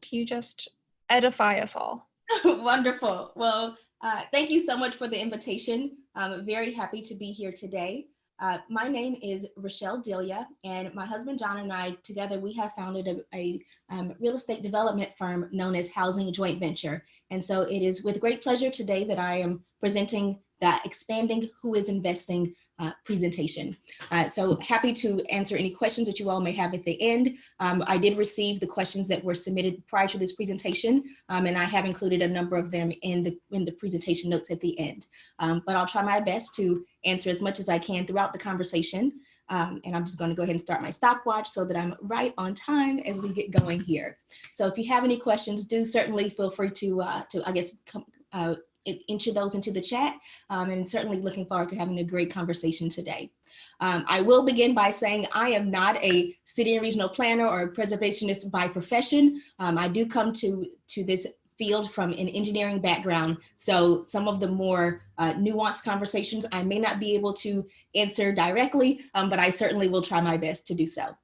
let you just edify us all. Wonderful. Well, thank you so much for the invitation. I'm very happy to be here today. My name is Rochelle Delia, and my husband John and I together, we have founded a real estate development firm known as Housing Joint Venture. And so it is with great pleasure today that I am presenting the Expanding Who is Investing presentation. So happy to answer any questions that you all may have at the end. I did receive the questions that were submitted prior to this presentation, and I have included a number of them in the presentation notes at the end. But I'll try my best to answer as much as I can throughout the conversation. And I'm just going to go ahead and start my stopwatch so that I'm right on time as we get going here. So if you have any questions, do certainly feel free to I guess, enter those into the chat, and certainly looking forward to having a great conversation today. I will begin by saying I am not a city and regional planner or a preservationist by profession. I do come to this field from an engineering background, so some of the more nuanced conversations I may not be able to answer directly, but I certainly will try my best to do so.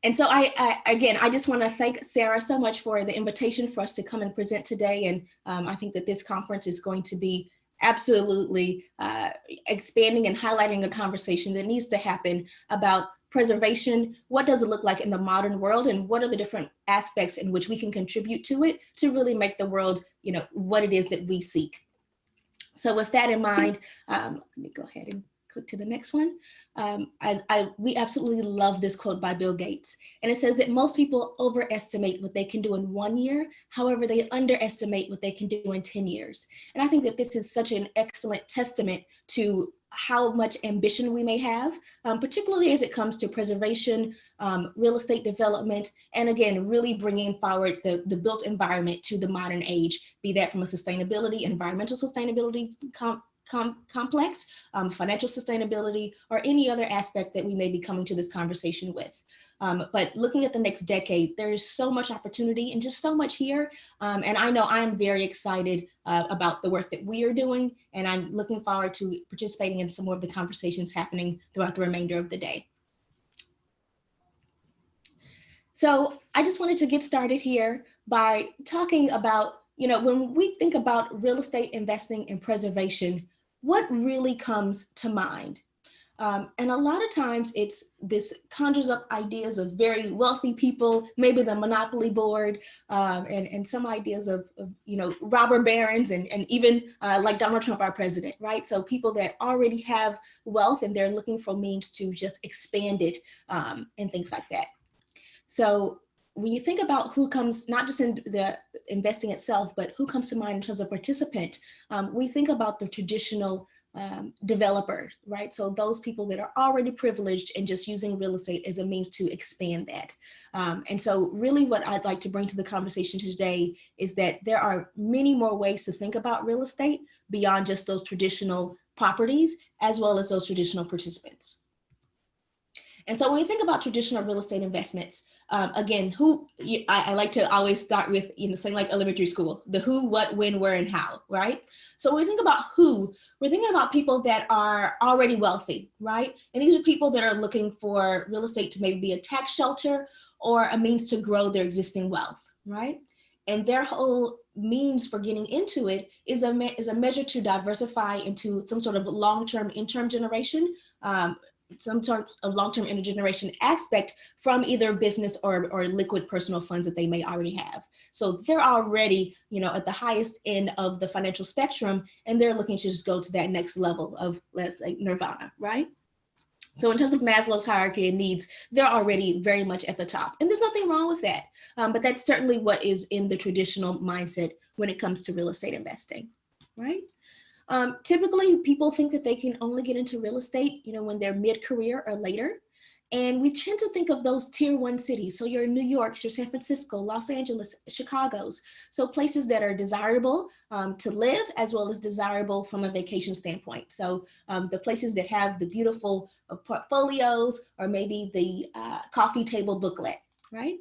And so I just want to thank Sarah so much for the invitation for us to come and present today. And I think that this conference is going to be absolutely expanding and highlighting a conversation that needs to happen about preservation. What does it look like in the modern world, and what are the different aspects in which we can contribute to it to really make the world, what it is that we seek. So with that in mind, let me go ahead and click to the next one. We absolutely love this quote by Bill Gates. And it says that most people overestimate what they can do in 1 year. However, they underestimate what they can do in 10 years. And I think that this is such an excellent testament to how much ambition we may have, particularly as it comes to preservation, real estate development, and again, really bringing forward the built environment to the modern age, be that from a sustainability, environmental sustainability complex, financial sustainability, or any other aspect that we may be coming to this conversation with. But looking at the next decade, there is so much opportunity and just so much here. And I know I'm very excited about the work that we are doing, and I'm looking forward to participating in some more of the conversations happening throughout the remainder of the day. So I just wanted to get started here by talking about, when we think about real estate investing and preservation, what really comes to mind? And a lot of times this conjures up ideas of very wealthy people, maybe the monopoly board, and some ideas of robber barons, and even like Donald Trump, our president, right? So people that already have wealth and they're looking for means to just expand it, and things like that. So when you think about who comes, not just in the investing itself, but who comes to mind in terms of participant, we think about the traditional developer, right? So those people that are already privileged and just using real estate as a means to expand that. And so really what I'd like to bring to the conversation today is that there are many more ways to think about real estate beyond just those traditional properties, as well as those traditional participants. And so when we think about traditional real estate investments, again, I like to always start with, something like elementary school, the who, what, when, where, and how, right? So when we think about who, we're thinking about people that are already wealthy, right? And these are people that are looking for real estate to maybe be a tax shelter or a means to grow their existing wealth, right? And their whole means for getting into it is a measure to diversify into some sort of long-term income generation, some sort of long-term intergeneration aspect from either business or liquid personal funds that they may already have. So they're already, at the highest end of the financial spectrum, and they're looking to just go to that next level of, let's say, nirvana, right? So in terms of Maslow's hierarchy of needs, they're already very much at the top, and there's nothing wrong with that. But that's certainly what is in the traditional mindset when it comes to real estate investing, right? Typically, people think that they can only get into real estate, when they're mid-career or later. And we tend to think of those tier 1 cities. So your New York's, your San Francisco, Los Angeles, Chicago's. So places that are desirable to live, as well as desirable from a vacation standpoint. So the places that have the beautiful portfolios, or maybe the coffee table booklet, right?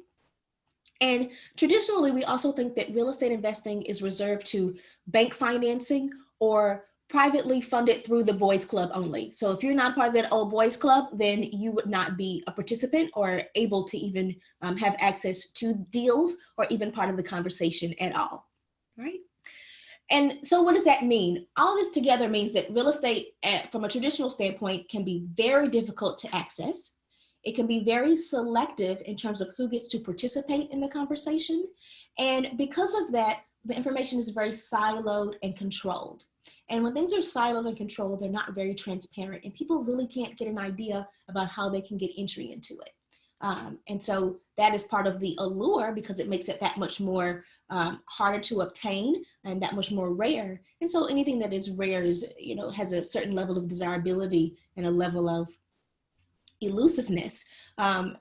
And traditionally, we also think that real estate investing is reserved to bank financing or privately funded through the boys club only. So if you're not part of that old boys club, then you would not be a participant or able to even have access to deals or even part of the conversation at all, right? And so what does that mean? All this together means that real estate from a traditional standpoint can be very difficult to access. It can be very selective in terms of who gets to participate in the conversation. And because of that, the information is very siloed and controlled. And when things are siloed and controlled, they're not very transparent, and people really can't get an idea about how they can get entry into it. And so that is part of the allure, because it makes it that much more harder to obtain and that much more rare. And so anything that is rare is, has a certain level of desirability and a level of elusiveness,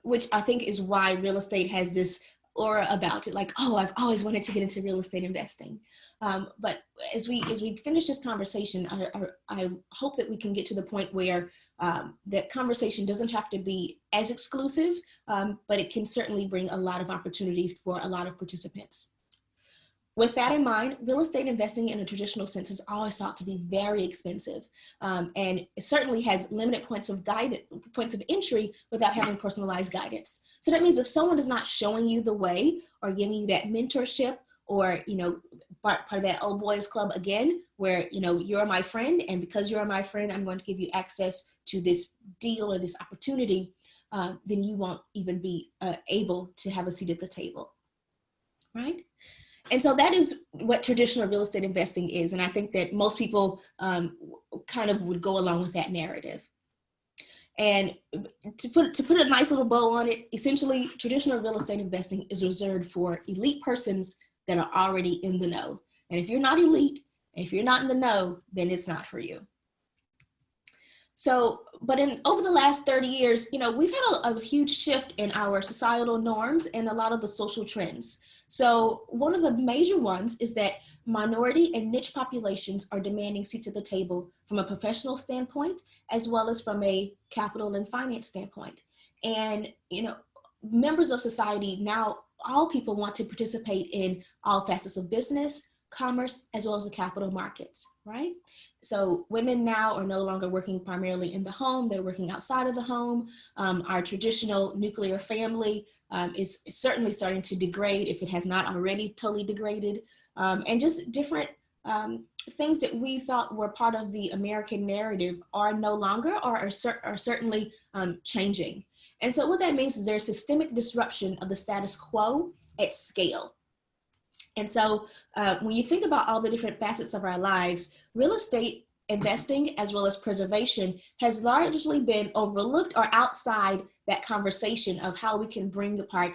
which I think is why real estate has this aura about it, like, oh, I've always wanted to get into real estate investing. But as we finish this conversation, I hope that we can get to the point where that conversation doesn't have to be as exclusive, but it can certainly bring a lot of opportunity for a lot of participants. With that in mind, real estate investing in a traditional sense is always thought to be very expensive, and it certainly has limited points of entry without having personalized guidance. So that means if someone is not showing you the way or giving you that mentorship, or part of that old boys club again, where you're my friend, and because you're my friend, I'm going to give you access to this deal or this opportunity, then you won't even be able to have a seat at the table, right? And so that is what traditional real estate investing is. And I think that most people kind of would go along with that narrative. And to put a nice little bow on it, essentially traditional real estate investing is reserved for elite persons that are already in the know. And if you're not elite, if you're not in the know, then it's not for you. So, but over the last 30 years, we've had a huge shift in our societal norms and a lot of the social trends. So one of the major ones is that minority and niche populations are demanding seats at the table from a professional standpoint, as well as from a capital and finance standpoint. And, members of society now, all people want to participate in all facets of business, commerce, as well as the capital markets, right? So women now are no longer working primarily in the home, they're working outside of the home. Our traditional nuclear family is certainly starting to degrade, if it has not already totally degraded. And just different things that we thought were part of the American narrative are no longer, or are certainly changing. And so what that means is there's systemic disruption of the status quo at scale. And so when you think about all the different facets of our lives, real estate investing as well as preservation has largely been overlooked or outside that conversation of how we can bring apart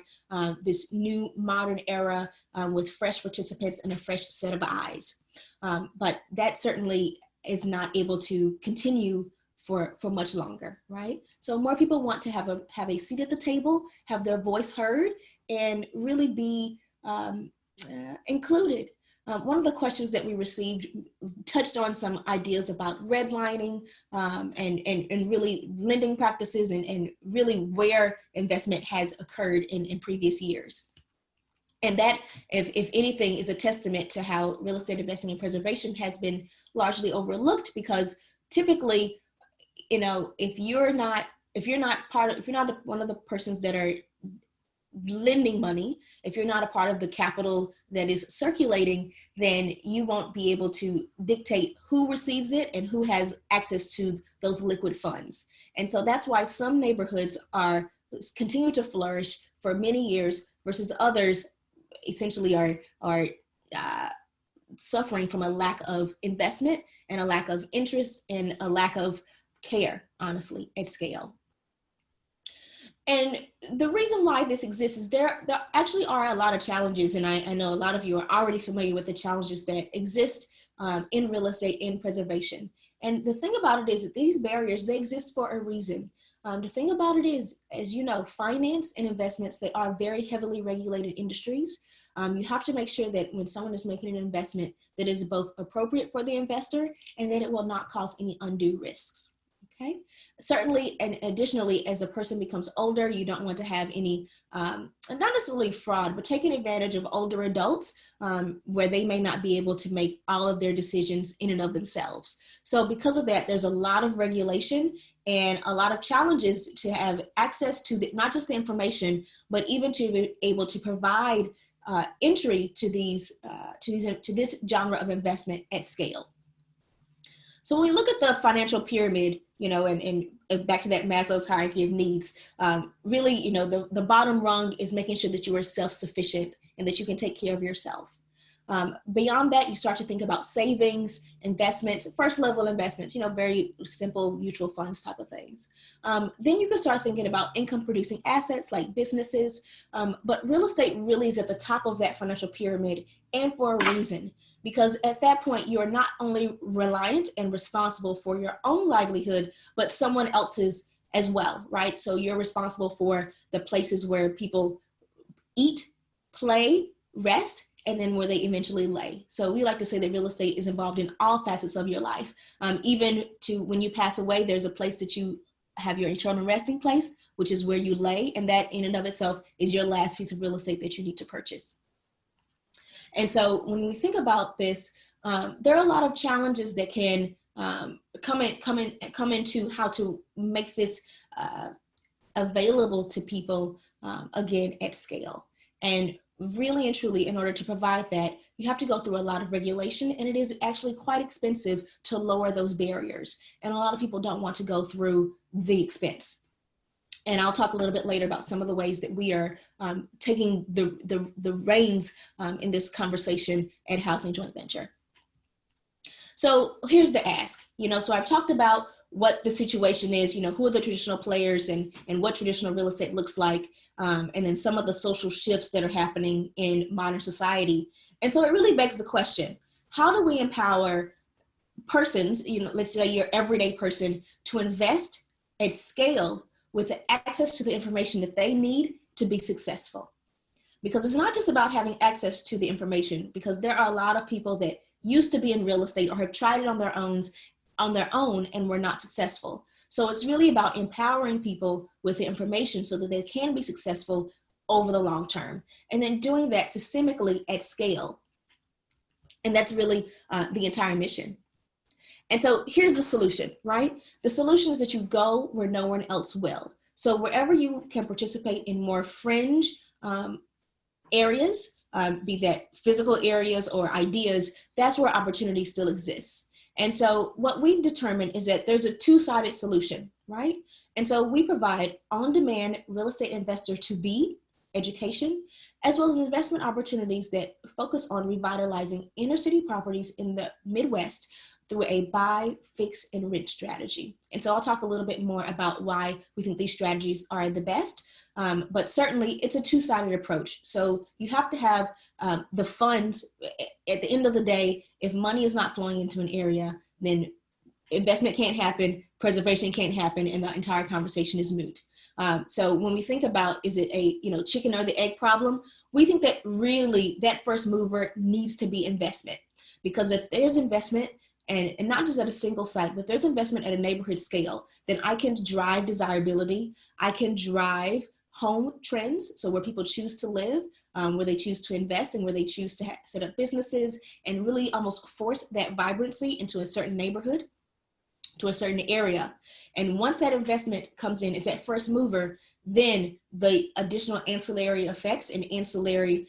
this new modern era with fresh participants and a fresh set of eyes. But that certainly is not able to continue for much longer, right? So more people want to have a seat at the table, have their voice heard, and really be included. One of the questions that we received touched on some ideas about redlining and really lending practices and really where investment has occurred in previous years. And that, if anything, is a testament to how real estate investing and preservation has been largely overlooked, because typically, if you're not one of the persons that are lending money, if you're not a part of the capital that is circulating, then you won't be able to dictate who receives it and who has access to those liquid funds. And so that's why some neighborhoods continue to flourish for many years versus others essentially are suffering from a lack of investment and a lack of interest and a lack of care, honestly, at scale. And the reason why this exists is there actually are a lot of challenges, and I know a lot of you are already familiar with the challenges that exist in real estate and preservation. And the thing about it is that these barriers, they exist for a reason. The thing about it is, as you know, finance and investments, they are very heavily regulated industries. You have to make sure that when someone is making an investment, that is both appropriate for the investor and that it will not cause any undue risks, Okay. Certainly, and additionally, as a person becomes older, you don't want to have any, not necessarily fraud, but taking advantage of older adults where they may not be able to make all of their decisions in and of themselves. So because of that, there's a lot of regulation and a lot of challenges to have access to not just the information, but even to be able to provide entry to this genre of investment at scale. So when we look at the financial pyramid, and back to that Maslow's hierarchy of needs, really, the bottom rung is making sure that you are self-sufficient and that you can take care of yourself. Beyond that, you start to think about savings, investments, first level investments, very simple mutual funds type of things. Then you can start thinking about income producing assets like businesses, but real estate really is at the top of that financial pyramid, and for a reason. Because at that point, you are not only reliant and responsible for your own livelihood, but someone else's as well, right? So you're responsible for the places where people eat, play, rest, and then where they eventually lay. So we like to say that real estate is involved in all facets of your life. Even to when you pass away, there's a place that you have your eternal resting place, which is where you lay. And that in and of itself is your last piece of real estate that you need to purchase. And so when we think about this, there are a lot of challenges that can come into how to make this available to people, again, at scale. And really and truly, in order to provide that, you have to go through a lot of regulation, and it is actually quite expensive to lower those barriers. And a lot of people don't want to go through the expense. And I'll talk a little bit later about some of the ways that we are taking the reins in this conversation at Housing Joint Venture. So here's the ask, so I've talked about what the situation is, who are the traditional players and what traditional real estate looks like, and then some of the social shifts that are happening in modern society. And so it really begs the question, how do we empower persons, let's say your everyday person, to invest at scale with access to the information that they need to be successful? Because it's not just about having access to the information, because there are a lot of people that used to be in real estate or have tried it on their own and were not successful. So it's really about empowering people with the information so that they can be successful over the long term. And then doing that systemically at scale. And that's really the entire mission. And so here's the solution, right? The solution is that you go where no one else will. So wherever you can participate in more fringe areas, be that physical areas or ideas, that's where opportunity still exists. And so what we've determined is that there's a two-sided solution, right? And so we provide on-demand real estate investor to-be education, as well as investment opportunities that focus on revitalizing inner city properties in the Midwest through a buy, fix, and rent strategy. And so I'll talk a little bit more about why we think these strategies are the best, but certainly it's a two-sided approach. So you have to have the funds. At the end of the day, if money is not flowing into an area, then investment can't happen, preservation can't happen, and the entire conversation is moot. So when we think about, is it a chicken or the egg problem, we think that really that first mover needs to be investment. Because if there's investment, and not just at a single site, but there's investment at a neighborhood scale, then I can drive desirability. I can drive home trends, so where people choose to live, where they choose to invest, and where they choose to set up businesses, and really almost force that vibrancy into a certain neighborhood, to a certain area. And once that investment comes in, it's that first mover, then the additional ancillary effects and ancillary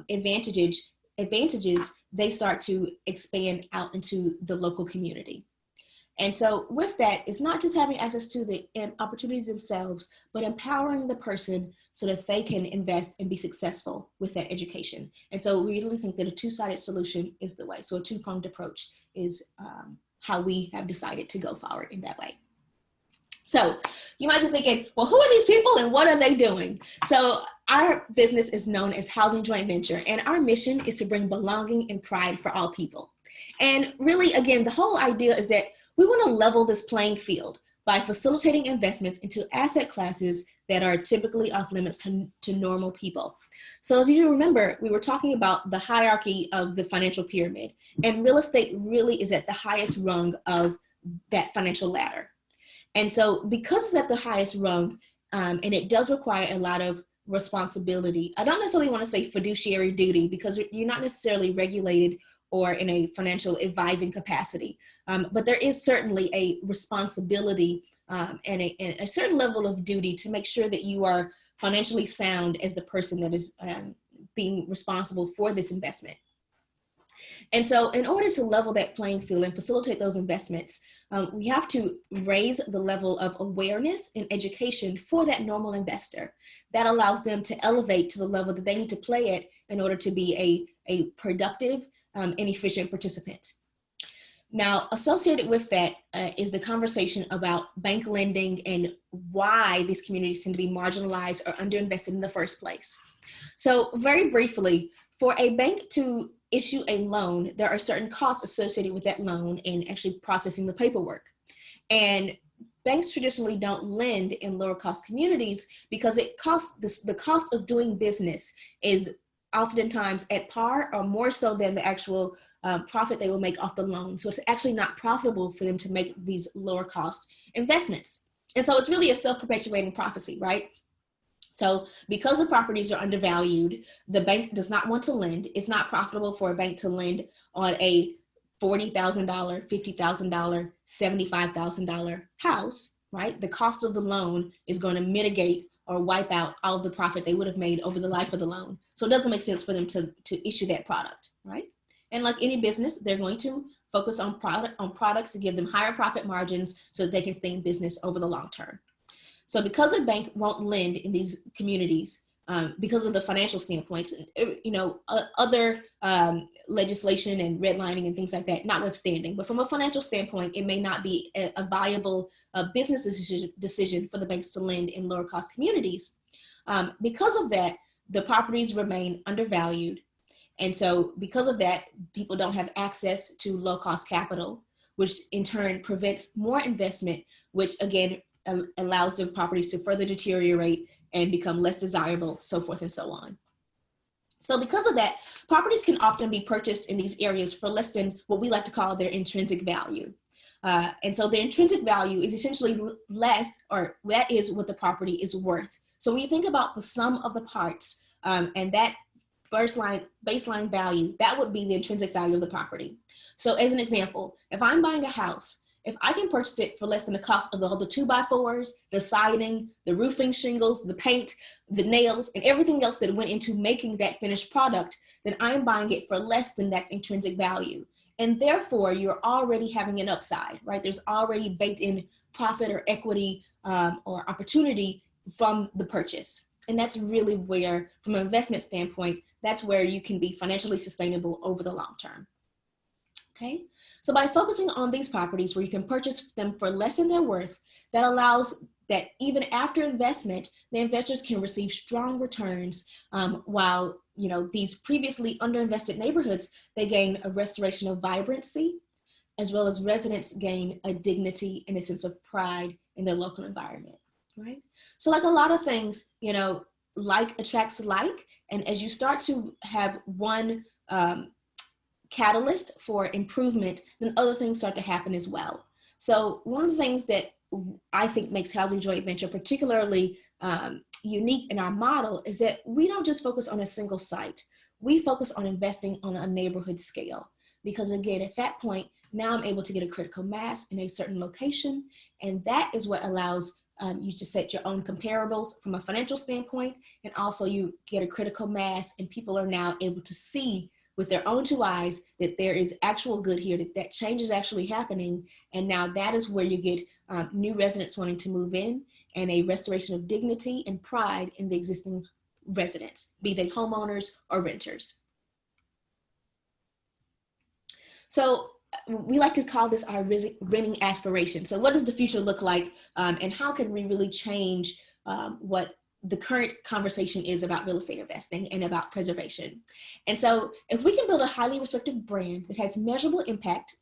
advantages, they start to expand out into the local community. And so with that, it's not just having access to the opportunities themselves, but empowering the person so that they can invest and be successful with that education. And so we really think that a two-sided solution is the way. So a two-pronged approach is how we have decided to go forward in that way. So you might be thinking, well, who are these people and what are they doing? So our business is known as Housing Joint Venture, and our mission is to bring belonging and pride for all people. And really, again, the whole idea is that we want to level this playing field by facilitating investments into asset classes that are typically off limits to normal people. So if you remember, we were talking about the hierarchy of the financial pyramid, and real estate really is at the highest rung of that financial ladder. And so because it's at the highest rung, and it does require a lot of responsibility, I don't necessarily want to say fiduciary duty because you're not necessarily regulated or in a financial advising capacity. But there is certainly a responsibility and a certain level of duty to make sure that you are financially sound as the person that is being responsible for this investment. And so in order to level that playing field and facilitate those investments, we have to raise the level of awareness and education for that normal investor. That allows them to elevate to the level that they need to play at in order to be a productive and efficient participant. Now, associated with that is the conversation about bank lending and why these communities tend to be marginalized or underinvested in the first place. So very briefly, for a bank to issue a loan, there are certain costs associated with that loan and actually processing the paperwork. And banks traditionally don't lend in lower cost communities because it costs the cost of doing business is oftentimes at par or more so than the actual profit they will make off the loan. So it's actually not profitable for them to make these lower cost investments. And so it's really a self-perpetuating prophecy, right? So because the properties are undervalued, the bank does not want to lend. It's not profitable for a bank to lend on a $40,000, $50,000, $75,000 house, right? The cost of the loan is going to mitigate or wipe out all of the profit they would have made over the life of the loan. So it doesn't make sense for them to issue that product, right? And like any business, they're going to focus on products to give them higher profit margins so that they can stay in business over the long term. So because a bank won't lend in these communities, because of the financial standpoints, other legislation and redlining and things like that, notwithstanding, but from a financial standpoint, it may not be a viable business decision for the banks to lend in lower cost communities. Because of that, the properties remain undervalued. And so because of that, people don't have access to low cost capital, which in turn prevents more investment, which again, allows the properties to further deteriorate and become less desirable, so forth and so on. So because of that, properties can often be purchased in these areas for less than what we like to call their intrinsic value. And so the intrinsic value is essentially less, or that is what the property is worth. So when you think about the sum of the parts and that baseline value, that would be the intrinsic value of the property. So as an example, if I'm buying a house, if I can purchase it for less than the cost of the 2x4s, the siding, the roofing shingles, the paint, the nails, and everything else that went into making that finished product, then I'm buying it for less than that intrinsic value. And therefore, you're already having an upside, right? There's already baked in profit or equity or opportunity from the purchase. And that's really where, from an investment standpoint, that's where you can be financially sustainable over the long term. Okay, so by focusing on these properties where you can purchase them for less than their worth, that allows that even after investment, the investors can receive strong returns while these previously underinvested neighborhoods, they gain a restoration of vibrancy, as well as residents gain a dignity and a sense of pride in their local environment, right? So like a lot of things, like attracts like, and as you start to have one catalyst for improvement, then other things start to happen as well. So one of the things that I think makes Housing Joint Venture particularly unique in our model is that we don't just focus on a single site. We focus on investing on a neighborhood scale. Because again, at that point, now I'm able to get a critical mass in a certain location. And that is what allows you to set your own comparables from a financial standpoint. And also you get a critical mass and people are now able to see with their own two eyes that there is actual good here, that change is actually happening. And now that is where you get new residents wanting to move in and a restoration of dignity and pride in the existing residents, be they homeowners or renters. So we like to call this our renting aspiration. So what does the future look like and how can we really change what the current conversation is about real estate investing and about preservation? And so if we can build a highly respected brand that has measurable impact,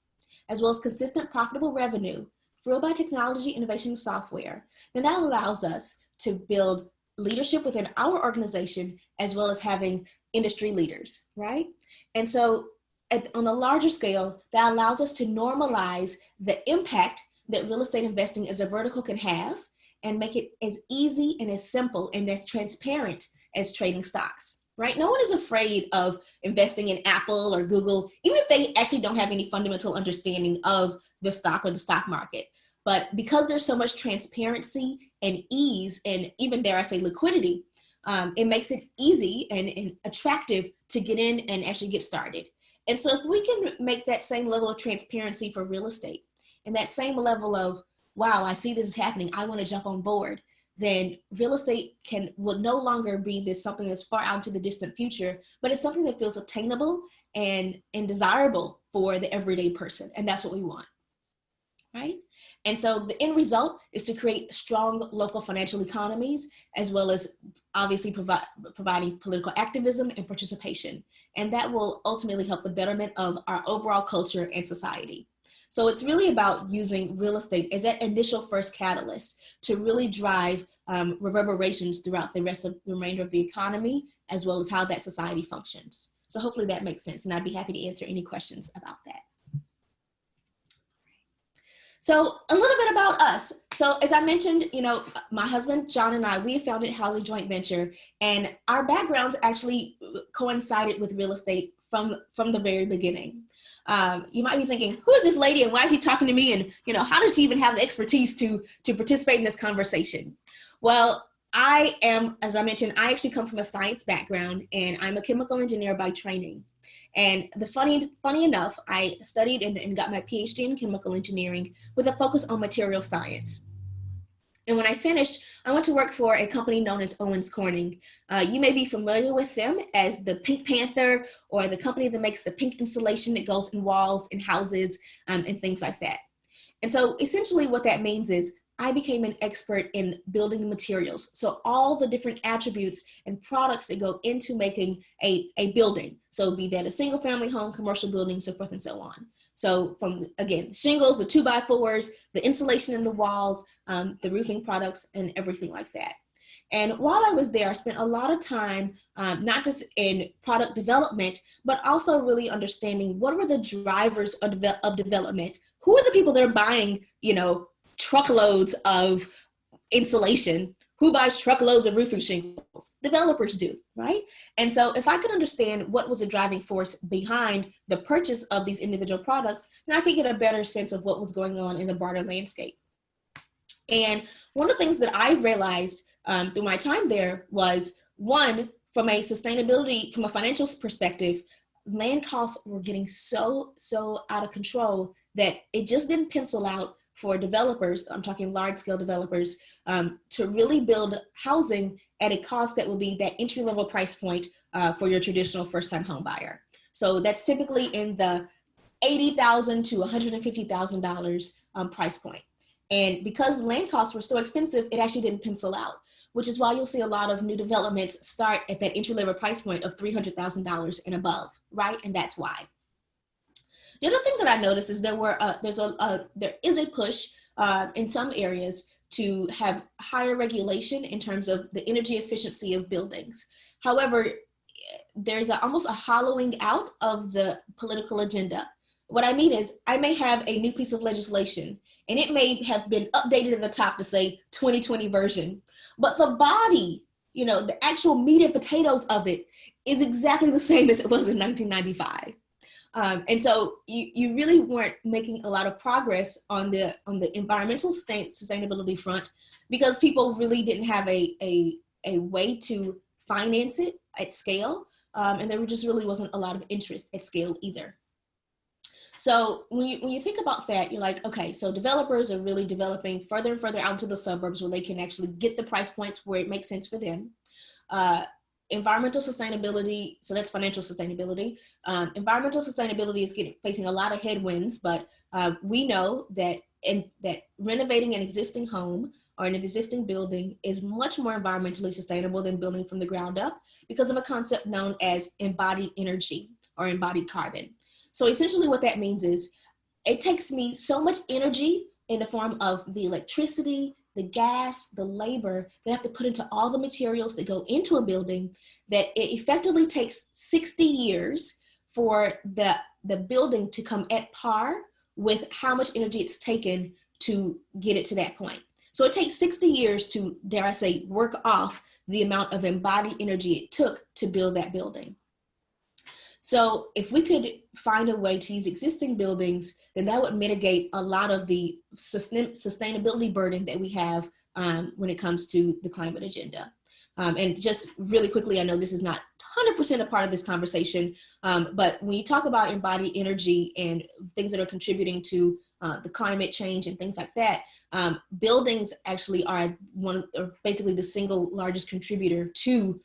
as well as consistent profitable revenue, fueled by technology, innovation, and software, then that allows us to build leadership within our organization, as well as having industry leaders, right? And so on a larger scale, that allows us to normalize the impact that real estate investing as a vertical can have and make it as easy and as simple and as transparent as trading stocks, right? No one is afraid of investing in Apple or Google, even if they actually don't have any fundamental understanding of the stock or the stock market. But because there's so much transparency and ease and even, dare I say, liquidity, it makes it easy and attractive to get in and actually get started. And so if we can make that same level of transparency for real estate and that same level of, wow, I see this is happening, I want to jump on board, then real estate will no longer be this something that's far out into the distant future, but it's something that feels attainable and desirable for the everyday person. And that's what we want, right? And so the end result is to create strong local financial economies, as well as obviously providing political activism and participation. And that will ultimately help the betterment of our overall culture and society. So it's really about using real estate as that initial first catalyst to really drive reverberations throughout the remainder of the economy, as well as how that society functions. So hopefully that makes sense, and I'd be happy to answer any questions about that. So a little bit about us. So as I mentioned, my husband, John, and I, we founded Housing Joint Venture, and our backgrounds actually coincided with real estate from the very beginning. You might be thinking, who is this lady and why is she talking to me? And, how does she even have the expertise to participate in this conversation? Well, I am, as I mentioned, I actually come from a science background, and I'm a chemical engineer by training. And funny enough, I studied and got my PhD in chemical engineering with a focus on material science. And when I finished, I went to work for a company known as Owens Corning. You may be familiar with them as the Pink Panther, or the company that makes the pink insulation that goes in walls and houses and things like that. And so essentially what that means is I became an expert in building materials. So all the different attributes and products that go into making a building. So be that a single family home, commercial building, so forth and so on. So from, again, shingles, the 2x4s, the insulation in the walls, the roofing products, and everything like that. And while I was there, I spent a lot of time, not just in product development, but also really understanding what were the drivers of development. Who are the people that are buying, truckloads of insulation? Who buys truckloads of roofing shingles? Developers do, right? And so if I could understand what was the driving force behind the purchase of these individual products, then I could get a better sense of what was going on in the broader landscape. And one of the things that I realized through my time there was, one, from a financial perspective, land costs were getting so out of control that it just didn't pencil out for developers, I'm talking large scale developers, to really build housing at a cost that will be that entry level price point for your traditional first time home buyer. So that's typically in the $80,000 to $150,000 price point. And because land costs were so expensive, it actually didn't pencil out, which is why you'll see a lot of new developments start at that entry level price point of $300,000 and above, right? And that's why. The other thing that I noticed is there is a push in some areas to have higher regulation in terms of the energy efficiency of buildings. However, there's almost a hollowing out of the political agenda. What I mean is, I may have a new piece of legislation and it may have been updated at the top to say 2020 version, but the body, the actual meat and potatoes of it is exactly the same as it was in 1995. And so you really weren't making a lot of progress on the environmental sustainability front, because people really didn't have a way to finance it at scale. And there just really wasn't a lot of interest at scale either. So when you think about that, you're like, okay, so developers are really developing further and further out to the suburbs where they can actually get the price points where it makes sense for them. Environmental sustainability, so that's financial sustainability. Environmental sustainability is facing a lot of headwinds, but we know that renovating an existing home or an existing building is much more environmentally sustainable than building from the ground up, because of a concept known as embodied energy or embodied carbon. So essentially what that means is, it takes me so much energy in the form of the electricity, the gas, the labor that I have to put into all the materials that go into a building, that it effectively takes 60 years for the building to come at par with how much energy it's taken to get it to that point. So it takes 60 years to, dare I say, work off the amount of embodied energy it took to build that building. So if we could find a way to use existing buildings, then that would mitigate a lot of the sustainability burden that we have when it comes to the climate agenda. And just really quickly, I know this is not 100% a part of this conversation, but when you talk about embodied energy and things that are contributing to the climate change and things like that, buildings actually are basically the single largest contributor to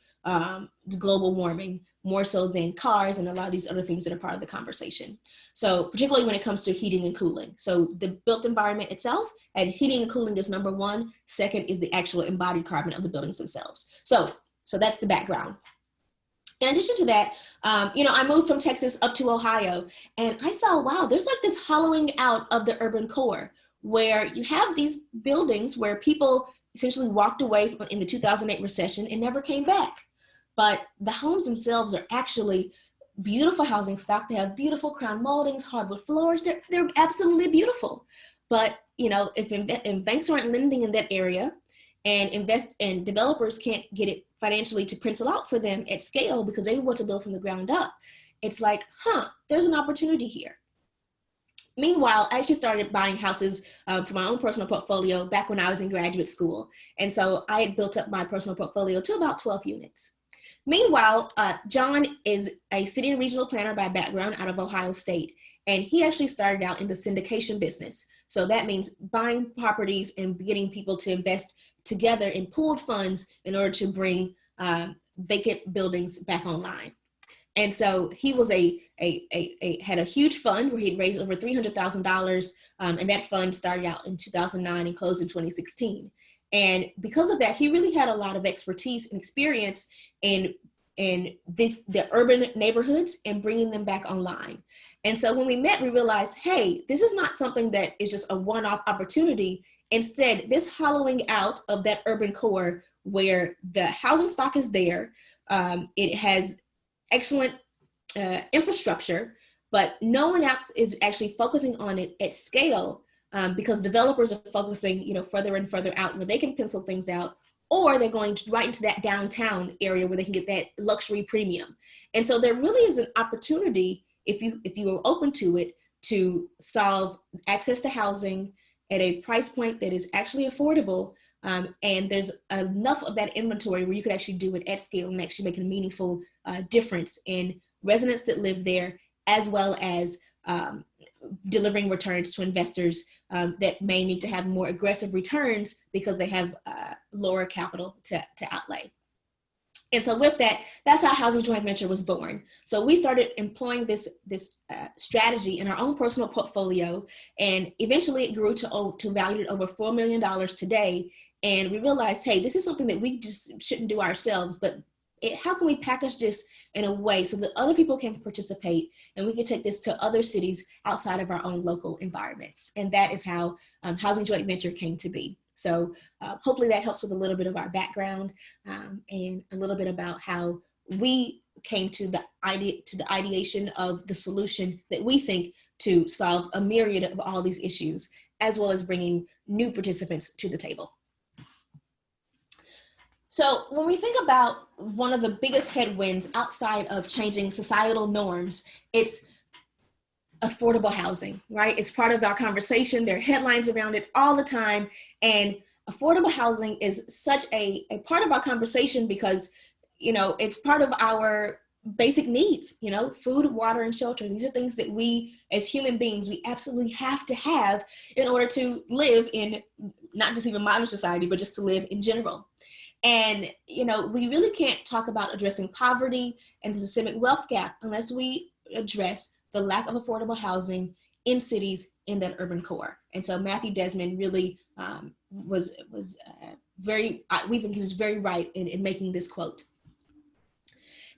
global warming, more so than cars and a lot of these other things that are part of the conversation. So particularly when it comes to heating and cooling. So the built environment itself, and heating and cooling is number one. Second is the actual embodied carbon of the buildings themselves. So that's the background. In addition to that, I moved from Texas up to Ohio, and I saw, wow, there's like this hollowing out of the urban core, where you have these buildings where people essentially walked away in the 2008 recession and never came back. But the homes themselves are actually beautiful housing stock. They have beautiful crown moldings, hardwood floors. They're absolutely beautiful. But if banks aren't lending in that area, and developers can't get it financially to pencil out for them at scale because they want to build from the ground up, it's like, there's an opportunity here. Meanwhile, I actually started buying houses for my own personal portfolio back when I was in graduate school. And so I had built up my personal portfolio to about 12 units. Meanwhile, John is a city and regional planner by background out of Ohio State. And he actually started out in the syndication business. So that means buying properties and getting people to invest together in pooled funds in order to bring vacant buildings back online. And so he was had a huge fund where he'd raised over $300,000, and that fund started out in 2009 and closed in 2016. And because of that, he really had a lot of expertise and experience in the urban neighborhoods and bringing them back online. And so when we met, we realized, hey, this is not something that is just a one-off opportunity. Instead, this hollowing out of that urban core where the housing stock is there, it has excellent infrastructure, but no one else is actually focusing on it at scale because developers are focusing, further and further out where they can pencil things out, or they're going right into that downtown area where they can get that luxury premium. And so there really is an opportunity, if you are open to it, to solve access to housing at a price point that is actually affordable. And there's enough of that inventory where you could actually do it at scale and actually make a meaningful difference in residents that live there, as well as delivering returns to investors that may need to have more aggressive returns because they have lower capital to outlay. And so with that, that's how Housing Joint Venture was born. So we started employing this strategy in our own personal portfolio, and eventually it grew to valued at over $4 million today. And we realized, hey, this is something that we just shouldn't do ourselves, but how can we package this in a way so that other people can participate and we can take this to other cities outside of our own local environment? And that is how Housing Joint Venture came to be. So hopefully that helps with a little bit of our background and a little bit about how we came to the ideation of the solution that we think to solve a myriad of all these issues, as well as bringing new participants to the table. So when we think about one of the biggest headwinds outside of changing societal norms, it's affordable housing, right? It's part of our conversation. There are headlines around it all the time. And affordable housing is such a part of our conversation because, it's part of our basic needs, food, water, and shelter. These are things that we as human beings, we absolutely have to have in order to live in not just even modern society, but just to live in general. And, we really can't talk about addressing poverty and the systemic wealth gap unless we address the lack of affordable housing in cities in that urban core. And so Matthew Desmond really we think he was very right in making this quote.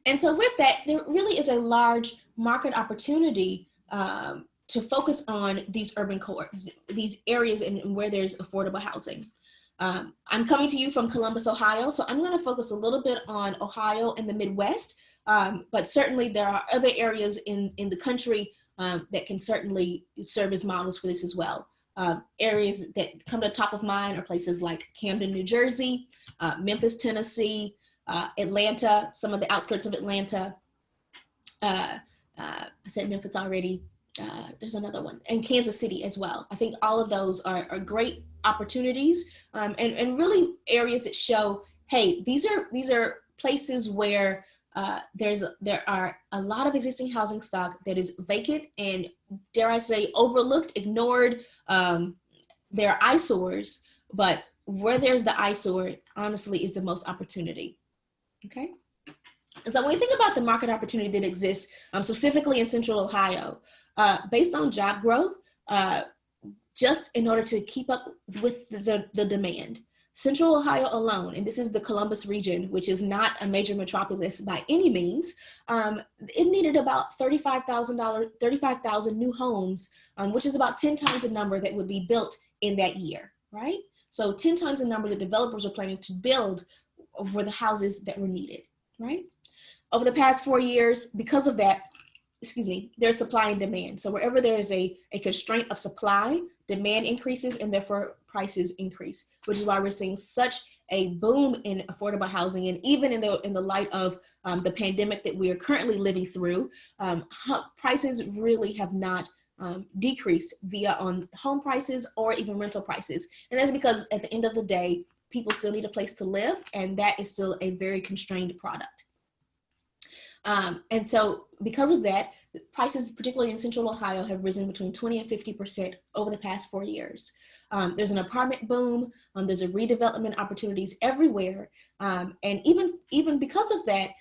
And so with that, there really is a large market opportunity to focus on these urban core, these areas and where there's affordable housing. I'm coming to you from Columbus, Ohio, so I'm going to focus a little bit on Ohio and the Midwest, but certainly there are other areas in the country that can certainly serve as models for this as well. Areas that come to the top of mind are places like Camden, New Jersey, Memphis, Tennessee, Atlanta, some of the outskirts of Atlanta. I said Memphis already. There's another one, and Kansas City as well. I think all of those are great opportunities, and really areas that show, hey, these are places where there are a lot of existing housing stock that is vacant and, dare I say, overlooked, ignored. They're eyesores, but where there's the eyesore, honestly, is the most opportunity. Okay. And so when we think about the market opportunity that exists, specifically in Central Ohio, based on job growth, just in order to keep up with the demand, Central Ohio alone, and this is the Columbus region, which is not a major metropolis by any means, it needed about 35,000 new homes, which is about 10 times the number that would be built in that year, right? So 10 times the number that developers were planning to build were the houses that were needed, right? Over the past 4 years, because of that, there's supply and demand. So wherever there is a constraint of supply, demand increases and therefore prices increase, which is why we're seeing such a boom in affordable housing. And even in the light of the pandemic that we are currently living through, prices really have not decreased via on home prices or even rental prices. And that's because at the end of the day, people still need a place to live, and that is still a very constrained product. And so because of that, prices, particularly in Central Ohio, have risen between 20 and 50% over the past 4 years. There's an apartment boom. There's a redevelopment opportunities everywhere. And even because of that,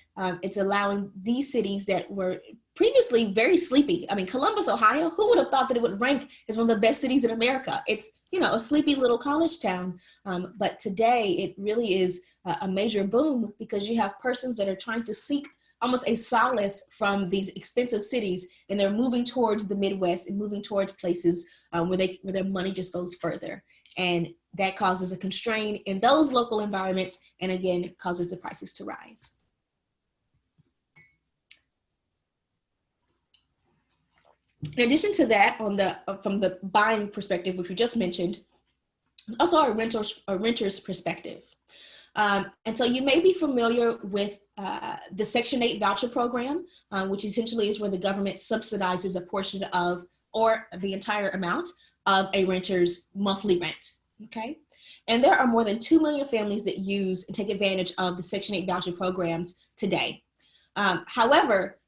it's allowing these cities that were previously very sleepy. I mean, Columbus, Ohio, who would have thought that it would rank as one of the best cities in America? It's, a sleepy little college town. But today it really is a major boom because you have persons that are trying to seek almost a solace from these expensive cities, and they're moving towards the Midwest and moving towards places where their money just goes further. And that causes a constraint in those local environments, and again, causes the prices to rise. In addition to that, from the buying perspective, which we just mentioned, there's also a renter's perspective. And so you may be familiar with the Section 8 voucher program, which essentially is where the government subsidizes a portion of, or the entire amount of, a renter's monthly rent, okay? And there are more than 2 million families that use and take advantage of the Section 8 voucher programs today. However,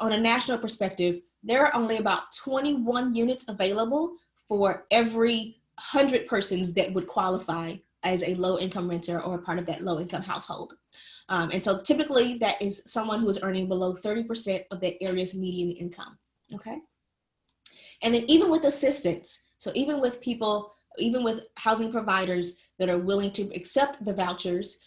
on a national perspective, there are only about 21 units available for every 100 persons that would qualify as a low-income renter or a part of that low-income household. And so typically that is someone who is earning below 30% of that area's median income, okay? And then even with assistance, so even with housing providers that are willing to accept the vouchers,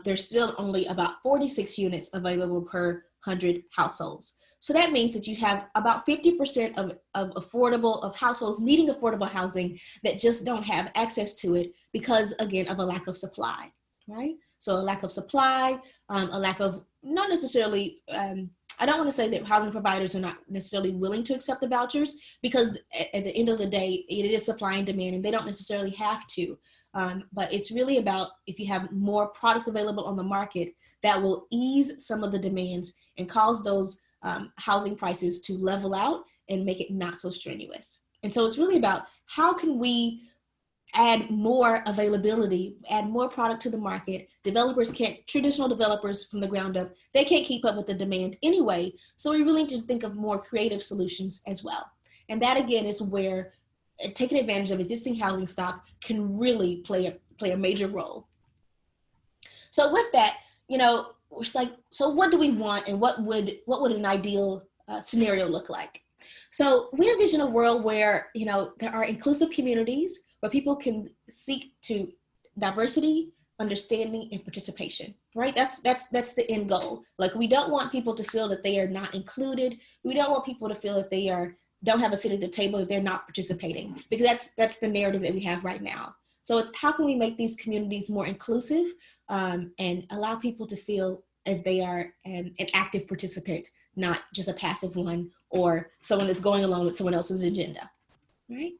there's still only about 46 units available per 100 households. So that means that you have about 50% of households needing affordable housing that just don't have access to it because, again, of a lack of supply, right? So a lack of supply, a lack of, not necessarily, I don't want to say that housing providers are not necessarily willing to accept the vouchers, because at the end of the day, it is supply and demand, and they don't necessarily have to. But it's really about, if you have more product available on the market, that will ease some of the demands and cause those housing prices to level out and make it not so strenuous. And so it's really about, how can we add more availability, add more product to the market? Traditional developers from the ground up, they can't keep up with the demand anyway. So we really need to think of more creative solutions as well. And that, again, is where taking advantage of existing housing stock can really play a major role. So with that, it's like, so what do we want, and what would an ideal scenario look like? So we envision a world where, there are inclusive communities where people can seek to diversity, understanding, and participation, right? That's the end goal. Like, we don't want people to feel that they are not included. We don't want people to feel that they don't have a seat at the table, that they're not participating, because that's the narrative that we have right now. So it's, how can we make these communities more inclusive and allow people to feel as they are an active participant, not just a passive one, or someone that's going along with someone else's agenda, right?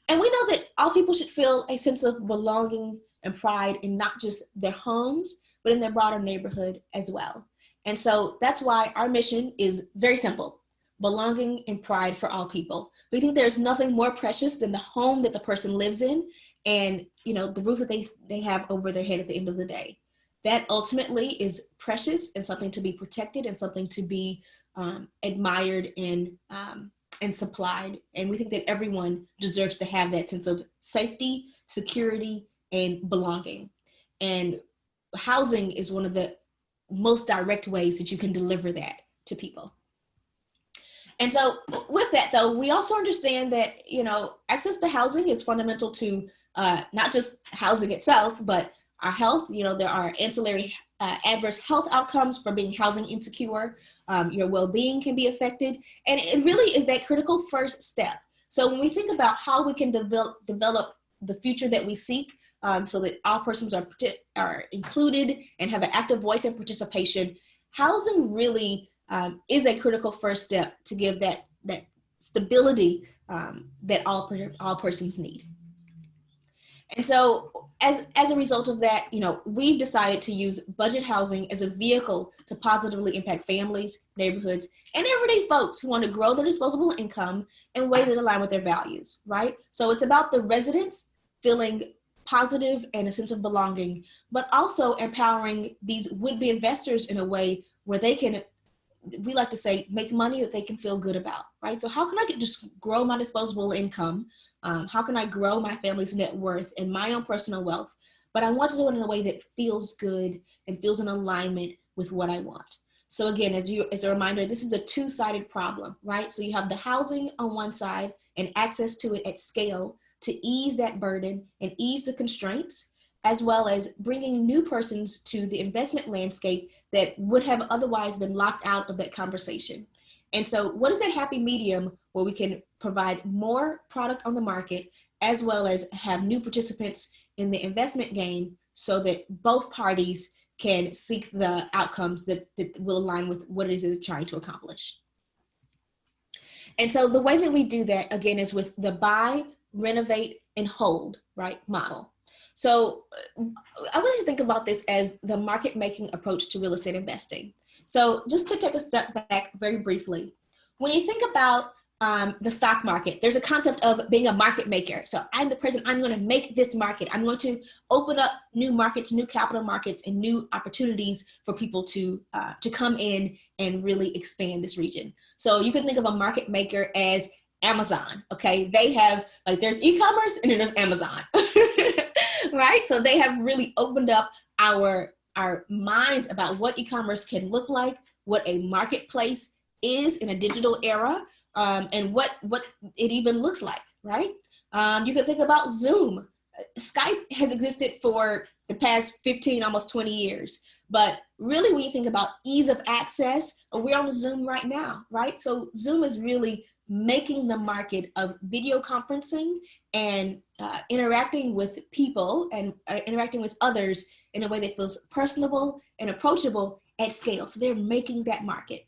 And we know that all people should feel a sense of belonging and pride in not just their homes, but in their broader neighborhood as well. And so that's why our mission is very simple: belonging and pride for all people. We think there's nothing more precious than the home that the person lives in and, you know, the roof that they have over their head at the end of the day. That ultimately is precious and something to be protected and something to be admired and supplied. And we think that everyone deserves to have that sense of safety, security, and belonging. And housing is one of the most direct ways that you can deliver that to people. And so with that, though, we also understand that, you know, access to housing is fundamental to not just housing itself, but our health. You know, there are ancillary adverse health outcomes from being housing insecure. Your well-being can be affected. And it really is that critical first step. So when we think about how we can develop the future that we seek, so that all persons are included and have an active voice and participation, housing really is a critical first step to give that stability that all persons need. And so as a result of that, you know, we've decided to use budget housing as a vehicle to positively impact families, neighborhoods, and everyday folks who want to grow their disposable income in ways that align with their values, right? So it's about the residents feeling positive and a sense of belonging, but also empowering these would-be investors in a way where they can, we like to say, make money that they can feel good about, right? So how can I just grow my disposable income? How can I grow my family's net worth and my own personal wealth? But I want to do it in a way that feels good and feels in alignment with what I want. So again, as a reminder, this is a two-sided problem, right? So you have the housing on one side and access to it at scale to ease that burden and ease the constraints, as well as bringing new persons to the investment landscape that would have otherwise been locked out of that conversation. And so what is that happy medium where we can provide more product on the market, as well as have new participants in the investment game so that both parties can seek the outcomes that will align with what it is they're trying to accomplish. And so the way that we do that, again, is with the buy, renovate, and hold, right, model. So I want you to think about this as the market making approach to real estate investing. So just to take a step back very briefly, when you think about the stock market, there's a concept of being a market maker. So I'm the person, I'm going to make this market. I'm going to open up new markets, new capital markets, and new opportunities for people to come in and really expand this region. So you can think of a market maker as Amazon, okay? They have, like, there's e-commerce and then there's Amazon, right? So they have really opened up our minds about what e-commerce can look like, what a marketplace is in a digital era, and what it even looks like, right? You can think about Zoom. Skype has existed for the past 15, almost 20 years. But really, when you think about ease of access, we're on Zoom right now, right? So Zoom is really making the market of video conferencing and interacting with people and interacting with others in a way that feels personable and approachable at scale. So they're making that market.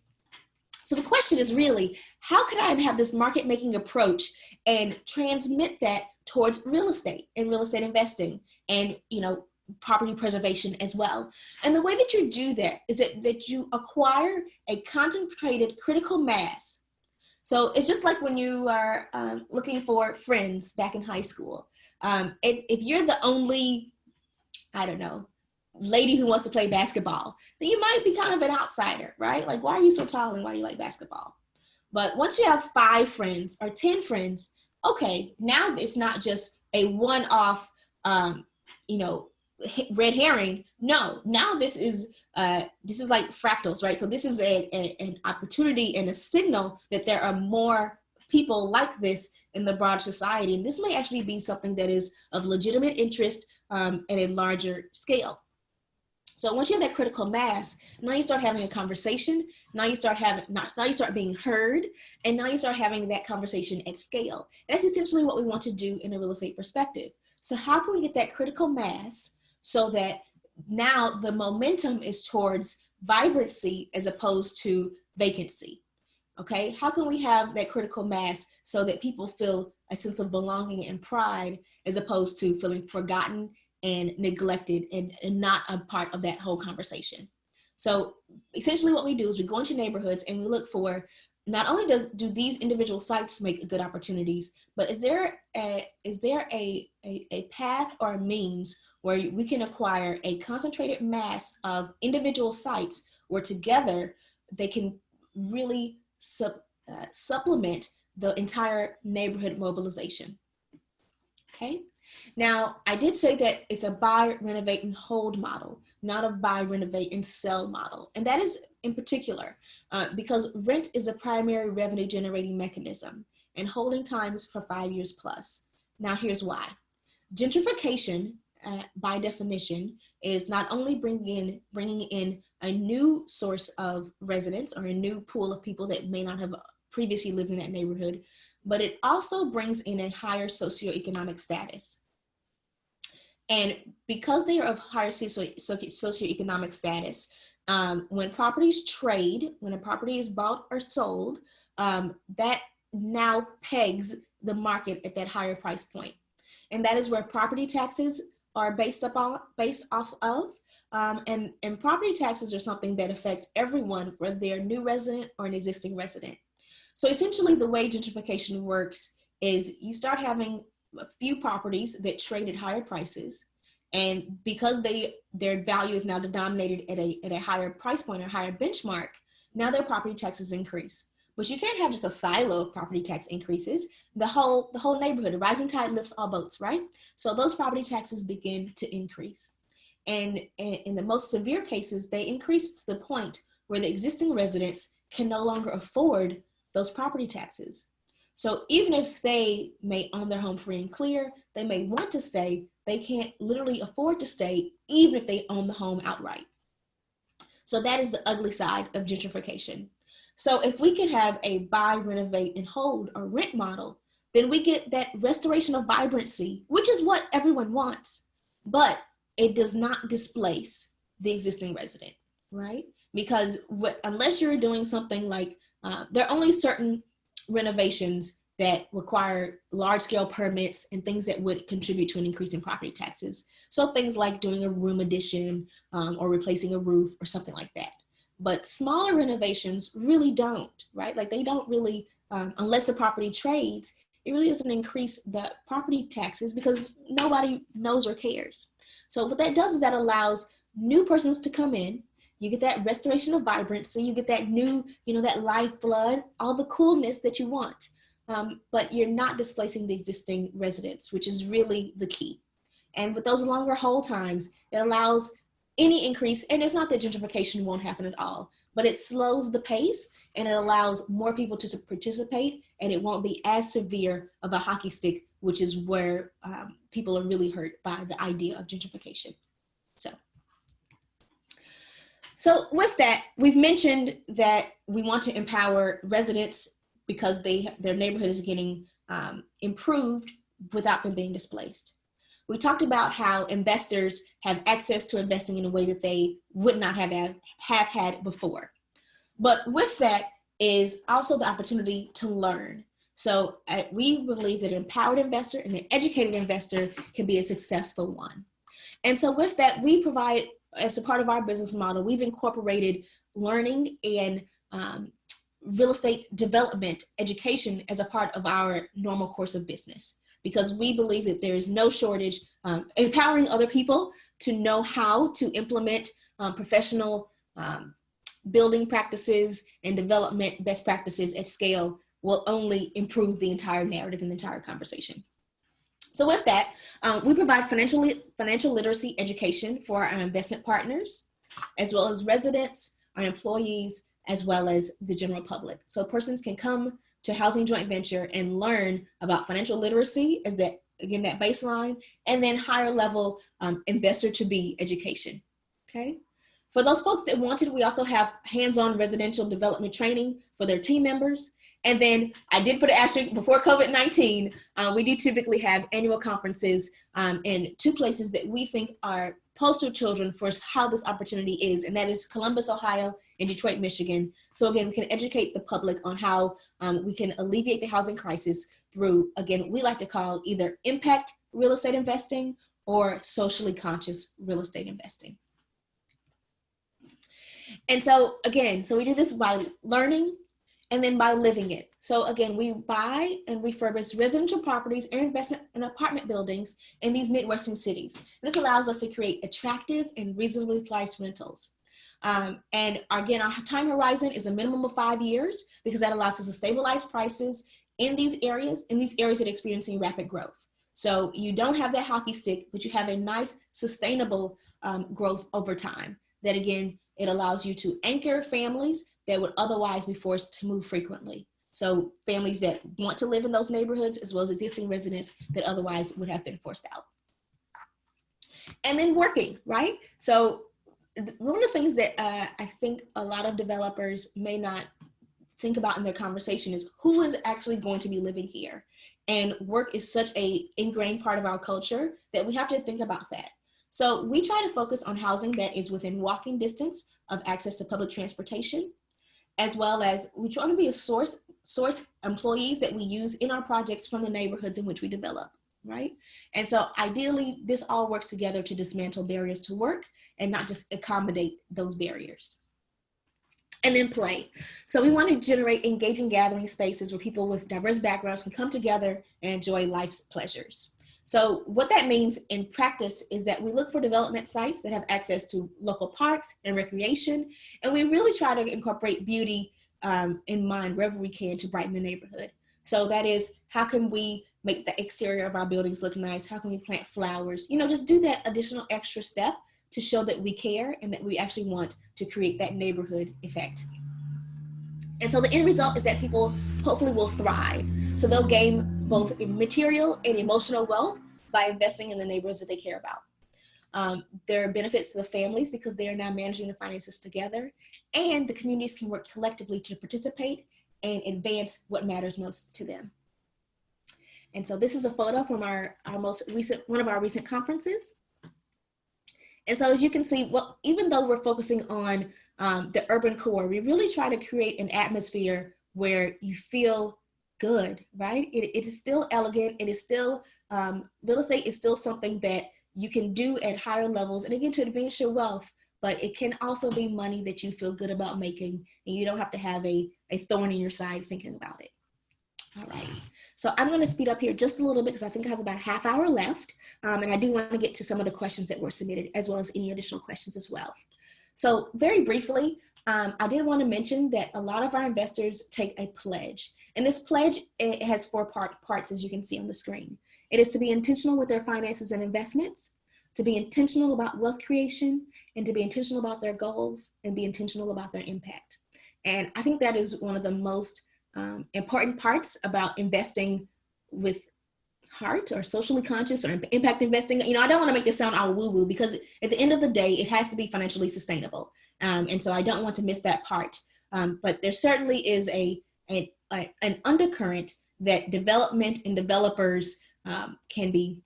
So the question is really, how can I have this market making approach and transmit that towards real estate and real estate investing and, you know, property preservation as well? And the way that you do that is that you acquire a concentrated critical mass. So it's just like when you are looking for friends back in high school. If you're the only, I don't know, lady who wants to play basketball, then you might be kind of an outsider, right? Like, why are you so tall and why do you like basketball? But once you have 5 friends or 10 friends, okay, now it's not just a one-off, you know, red herring. No, now this is like fractals, right? So this is an opportunity and a signal that there are more people like this in the broad society. And this may actually be something that is of legitimate interest at a larger scale. So once you have that critical mass, now you start having a conversation. Now you start being heard, and now you start having that conversation at scale. And that's essentially what we want to do in a real estate perspective. So how can we get that critical mass so that now the momentum is towards vibrancy as opposed to vacancy? Okay, how can we have that critical mass so that people feel a sense of belonging and pride, as opposed to feeling forgotten and neglected and not a part of that whole conversation. So essentially what we do is we go into neighborhoods and we look for, not only do these individual sites make good opportunities, but is there a path or a means where we can acquire a concentrated mass of individual sites where together they can really supplement the entire neighborhood mobilization. Okay. Now, I did say that it's a buy, renovate, and hold model, not a buy, renovate, and sell model. And that is in particular because rent is the primary revenue generating mechanism and holding times for 5 years plus. Now, here's why. Gentrification, by definition, is not only bringing in a new source of residents or a new pool of people that may not have previously lived in that neighborhood, but it also brings in a higher socioeconomic status. And because they are of higher socioeconomic status, when properties trade, when a property is bought or sold, that now pegs the market at that higher price point. And that is where property taxes are based off of. And property taxes are something that affect everyone, whether they're a new resident or an existing resident. So essentially the way gentrification works is you start having a few properties that trade at higher prices. And because their value is now denominated at a higher price point or higher benchmark, now their property taxes increase. But you can't have just a silo of property tax increases. The whole neighborhood, the rising tide lifts all boats, right? So those property taxes begin to increase. And in the most severe cases, they increase to the point where the existing residents can no longer afford those property taxes. So even if they may own their home free and clear, they may want to stay, they can't literally afford to stay even if they own the home outright. So that is the ugly side of gentrification. So if we can have a buy, renovate, and hold or rent model, then we get that restoration of vibrancy, which is what everyone wants, but it does not displace the existing resident, right? Because unless you're doing something like, there are only certain renovations that require large-scale permits and things that would contribute to an increase in property taxes. So things like doing a room addition or replacing a roof or something like that. But smaller renovations really don't, right? Like they don't really, unless the property trades, it really doesn't increase the property taxes because nobody knows or cares. So what that does is that allows new persons to come in. You get that restoration of vibrancy, you get that new, that lifeblood, all the coolness that you want. But you're not displacing the existing residents, which is really the key. And with those longer hold times, it allows any increase, and it's not that gentrification won't happen at all, but it slows the pace and it allows more people to participate, and it won't be as severe of a hockey stick, which is where people are really hurt by the idea of gentrification. So with that, we've mentioned that we want to empower residents because their neighborhood is getting improved without them being displaced. We talked about how investors have access to investing in a way that they would not have had before. But with that is also the opportunity to learn. So we believe that an empowered investor and an educated investor can be a successful one. And so with that, we provide, as a part of our business model, we've incorporated learning and real estate development education as a part of our normal course of business, because we believe that there is no shortage empowering other people to know how to implement professional building practices and development best practices at scale will only improve the entire narrative and the entire conversation. So with that, we provide financial literacy education for our investment partners, as well as residents, our employees, as well as the general public. So persons can come to Housing Joint Venture and learn about financial literacy as that baseline, and then higher level investor to be education, okay? For those folks that wanted, we also have hands-on residential development training for their team members. And then I did put an asterisk before COVID-19, we do typically have annual conferences in two places that we think are poster children for how this opportunity is, and that is Columbus, Ohio, and Detroit, Michigan. So again, we can educate the public on how we can alleviate the housing crisis through, again, we like to call either impact real estate investing or socially conscious real estate investing. And so again, so we do this by learning and then by living it. So again, we buy and refurbish residential properties and investment and apartment buildings in these Midwestern cities. This allows us to create attractive and reasonably priced rentals. And again, our time horizon is a minimum of 5 years because that allows us to stabilize prices in these areas that are experiencing rapid growth. So you don't have that hockey stick, but you have a nice sustainable growth over time. That again, it allows you to anchor families that would otherwise be forced to move frequently. So families that want to live in those neighborhoods, as well as existing residents that otherwise would have been forced out. And then working, right? So one of the things that I think a lot of developers may not think about in their conversation is who is actually going to be living here. And work is such a ingrained part of our culture that we have to think about that. So we try to focus on housing that is within walking distance of access to public transportation, as well as we try to be a source employees that we use in our projects from the neighborhoods in which we develop, right? And so ideally, this all works together to dismantle barriers to work and not just accommodate those barriers. And then play. So we want to generate engaging gathering spaces where people with diverse backgrounds can come together and enjoy life's pleasures. So what that means in practice is that we look for development sites that have access to local parks and recreation, and we really try to incorporate beauty in mind wherever we can to brighten the neighborhood. So that is, how can we make the exterior of our buildings look nice? How can we plant flowers? Just do that additional extra step to show that we care and that we actually want to create that neighborhood effect. And so the end result is that people hopefully will thrive. So they'll gain both material and emotional wealth by investing in the neighborhoods that they care about. There are benefits to the families because they are now managing the finances together, and the communities can work collectively to participate and advance what matters most to them. And so this is a photo from one of our recent conferences. And so as you can see, well, even though we're focusing on the urban core, we really try to create an atmosphere where you feel good, right? It is still elegant. It is still, real estate is still something that you can do at higher levels, and again, to advance your wealth, but it can also be money that you feel good about making, and you don't have to have a thorn in your side thinking about it. All right, so I'm going to speed up here just a little bit because I think I have about a half hour left, and I do want to get to some of the questions that were submitted, as well as any additional questions as well. So very briefly, I did want to mention that a lot of our investors take a pledge, and this pledge, it has four parts, as you can see on the screen. It is to be intentional with their finances and investments, to be intentional about wealth creation, and to be intentional about their goals, and be intentional about their impact. And I think that is one of the most important parts about investing with heart, or socially conscious, or impact investing. I don't want to make this sound all woo-woo, because at the end of the day, it has to be financially sustainable. And so I don't want to miss that part. But there certainly is an undercurrent that development and developers can be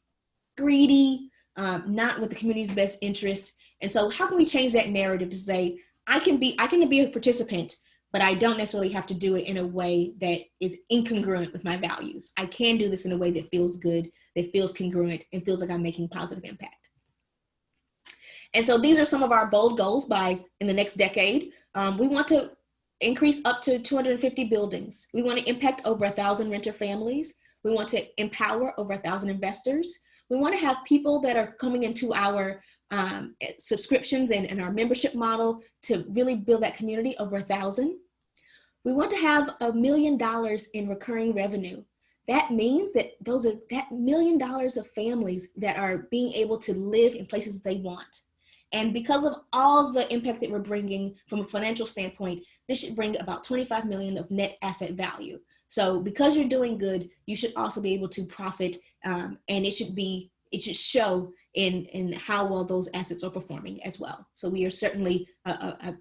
greedy, not with the community's best interest. And so how can we change that narrative to say, I can be a participant, but I don't necessarily have to do it in a way that is incongruent with my values. I can do this in a way that feels good, that feels congruent, and feels like I'm making positive impact. And so these are some of our bold goals in the next decade. We want to increase up to 250 buildings. We want to impact over 1,000 renter families. We want to empower over 1,000 investors. We want to have people that are coming into our subscriptions and our membership model to really build that community over 1,000. We want to have $1 million in recurring revenue. That means that that $1 million of families that are being able to live in places they want. And because of all the impact that we're bringing from a financial standpoint, this should bring about 25 million of net asset value. So because you're doing good, you should also be able to profit, and it should show in how well those assets are performing as well. So we are certainly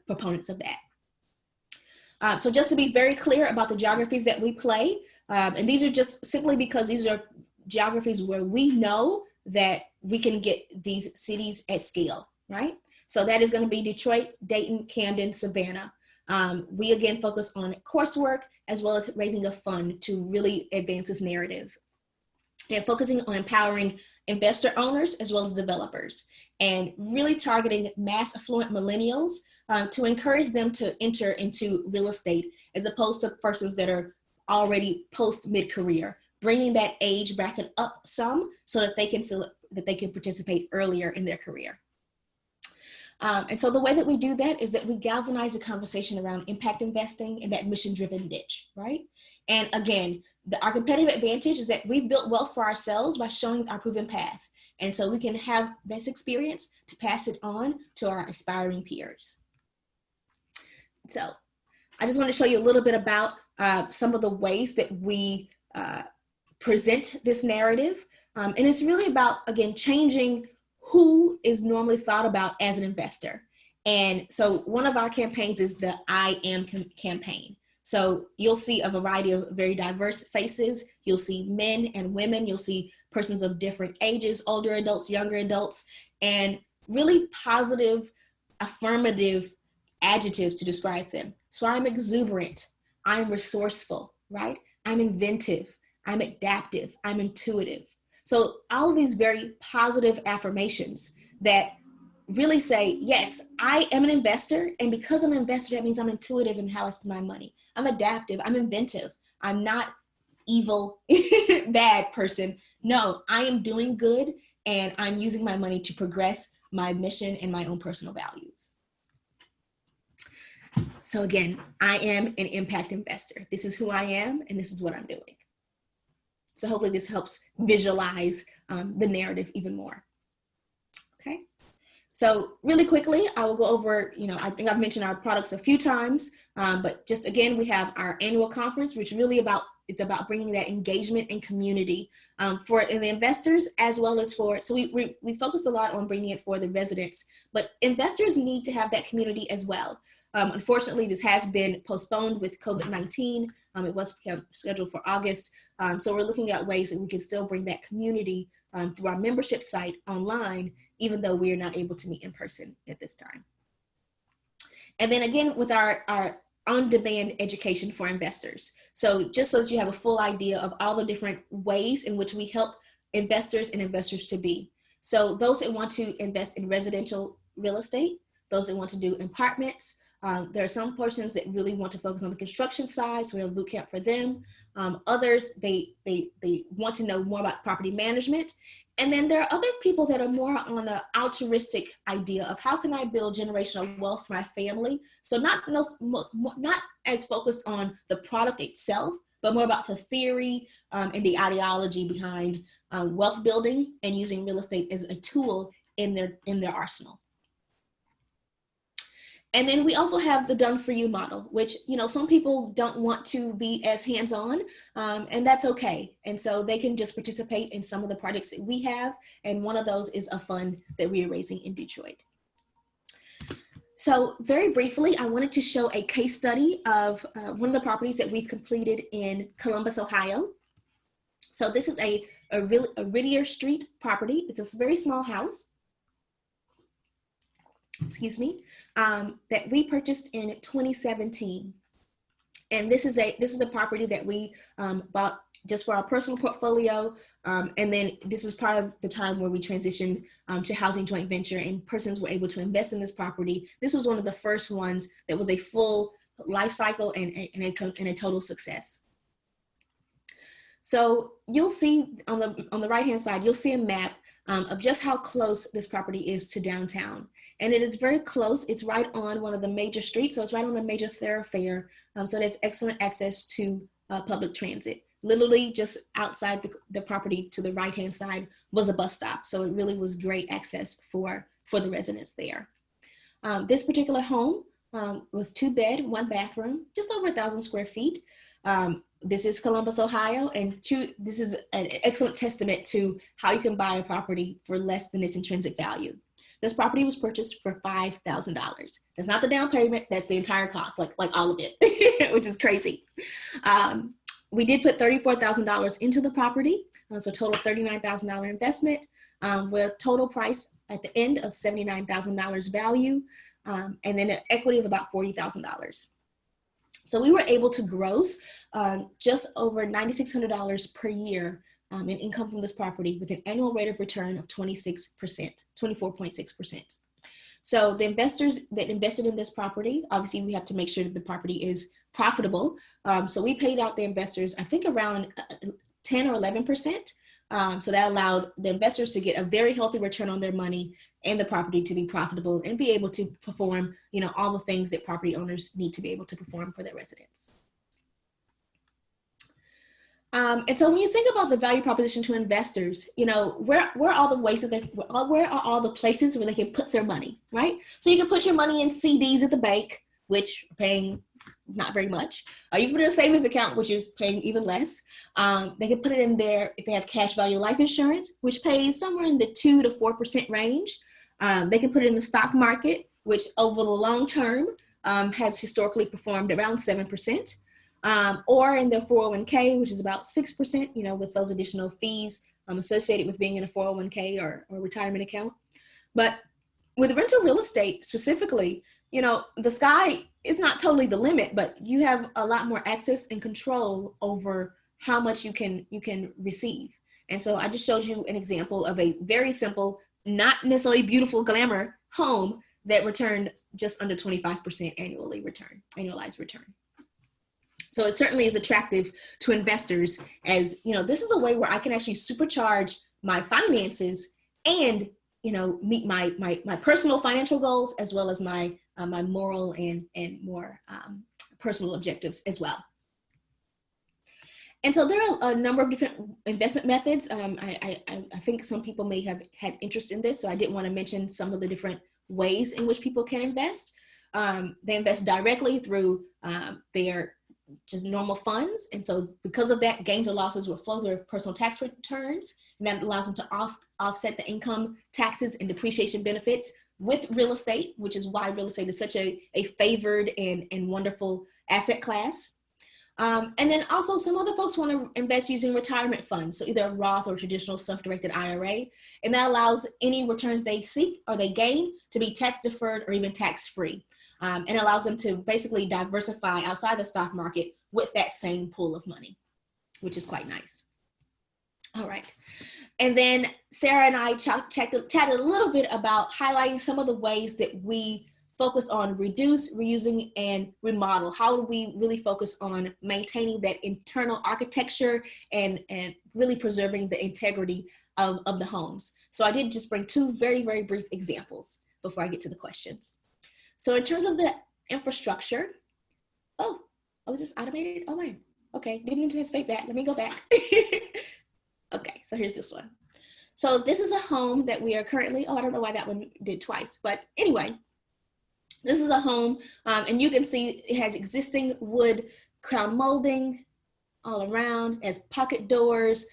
proponents of that. So just to be very clear about the geographies that we play, and these are just simply because these are geographies where we know that we can get these cities at scale, right? So that is going to be Detroit, Dayton, Camden, Savannah. We again focus on coursework as well as raising a fund to really advance this narrative, and focusing on empowering investor owners as well as developers, and really targeting mass affluent millennials to encourage them to enter into real estate as opposed to persons that are already post mid-career, bringing that age bracket up some so that they can feel that they can participate earlier in their career. And so the way that we do that is that we galvanize the conversation around impact investing and that mission-driven niche, right? And again, our competitive advantage is that we've built wealth for ourselves by showing our proven path. And so we can have this experience to pass it on to our aspiring peers. So I just want to show you a little bit about some of the ways that we present this narrative. And it's really about, again, changing who is normally thought about as an investor. And so one of our campaigns is the I Am campaign. So you'll see a variety of very diverse faces. You'll see men and women. You'll see persons of different ages, older adults, younger adults, and really positive, affirmative adjectives to describe them. So I'm exuberant, I'm resourceful, right? I'm inventive, I'm adaptive, I'm intuitive. So all of these very positive affirmations that really say, yes, I am an investor. And because I'm an investor, that means I'm intuitive in how I spend my money. I'm adaptive, I'm inventive. I'm not evil, bad person. No, I am doing good and I'm using my money to progress my mission and my own personal values. So again, I am an impact investor. This is who I am and this is what I'm doing. So hopefully this helps visualize the narrative even more. Okay. So really quickly, I will go over, I think I've mentioned our products a few times, but just again, we have our annual conference, which really it's about bringing that engagement and community for the investors as well as so we focused a lot on bringing it for the residents, but investors need to have that community as well. Unfortunately, this has been postponed with COVID-19. It was scheduled for August. So we're looking at ways that we can still bring that community through our membership site online, even though we are not able to meet in person at this time. And then again, with our on-demand education for investors. So just so that you have a full idea of all the different ways in which we help investors and investors to be. So those that want to invest in residential real estate, those that want to do apartments, there are some persons that really want to focus on the construction side, so we have a boot camp for them. Others, they want to know more about property management. And then there are other people that are more on the altruistic idea of how can I build generational wealth for my family? So not as focused on the product itself, but more about the theory and the ideology behind wealth building and using real estate as a tool in their arsenal. And then we also have the done for you model, which, some people don't want to be as hands-on, and that's okay. And so they can just participate in some of the projects that we have. And one of those is a fund that we are raising in Detroit. So very briefly, I wanted to show a case study of one of the properties that we've completed in Columbus, Ohio. So this is a Whittier Street property. It's a very small house. Excuse me. That we purchased in 2017. And this is a property that we bought just for our personal portfolio. And then this was part of the time where we transitioned to housing joint venture and persons were able to invest in this property. This was one of the first ones that was a full life cycle and a total success. So you'll see on the right-hand side, you'll see a map of just how close this property is to downtown. And it is very close. It's right on one of the major streets. So it's right on the major thoroughfare. So there's excellent access to public transit. Literally just outside the property to the right-hand side was a bus stop. So it really was great access for the residents there. This particular home was 2-bed, 1 bathroom, just over 1,000 square feet. This is Columbus, Ohio, and this is an excellent testament to how you can buy a property for less than its intrinsic value. This property was purchased for $5,000. That's not the down payment, that's the entire cost, like all of it, which is crazy. We did put $34,000 into the property, so total $39,000 investment. with a total price at the end of $79,000 value, and then an equity of about $40,000. So we were able to gross just over $9,600 per year in income from this property with an annual rate of return of 24.6%. So the investors that invested in this property, obviously we have to make sure that the property is profitable. So we paid out the investors, I think around 10 or 11%. So that allowed the investors to get a very healthy return on their money and the property to be profitable and be able to perform, all the things that property owners need to be able to perform for their residents. And so when you think about the value proposition to investors, where are all the ways that where are all the places where they can put their money, right? So you can put your money in CDs at the bank, which are paying not very much. Or you can put it in a savings account, which is paying even less. They can put it in there if they have cash value life insurance, which pays somewhere in the 2 to 4% range. They can put it in the stock market, which over the long term has historically performed around 7%. Or in their 401k, which is about 6%, with those additional fees associated with being in a 401k or retirement account. But with rental real estate specifically, the sky is not totally the limit, but you have a lot more access and control over how much you can receive. And so I just showed you an example of a very simple, not necessarily beautiful glamour home that returned just under 25% annualized return. So it certainly is attractive to investors as, this is a way where I can actually supercharge my finances and, meet my personal financial goals as well as my moral and more personal objectives as well. And so there are a number of different investment methods. I think some people may have had interest in this, so I did want to mention some of the different ways in which people can invest. They invest directly through their just normal funds. And so because of that, gains or losses will flow through personal tax returns, and that allows them to offset the income taxes and depreciation benefits with real estate, which is why real estate is such a favored and wonderful asset class. And then also some other folks want to invest using retirement funds, so either a Roth or traditional self-directed IRA, and that allows any returns they seek or they gain to be tax deferred or even tax-free. And allows them to basically diversify outside the stock market with that same pool of money, which is quite nice. All right. And then Sarah and I chatted a little bit about highlighting some of the ways that we focus on reduce, reusing, and remodel. How do we really focus on maintaining that internal architecture and really preserving the integrity of the homes? So I did just bring two very, very brief examples before I get to the questions. So in terms of the infrastructure, was this automated? Oh my, okay, didn't anticipate that. Let me go back. Okay, so here's this one. So this is a home that we are currently, I don't know why that one did twice, but anyway, this is a home, and you can see it has existing wood crown molding all around, has pocket doors,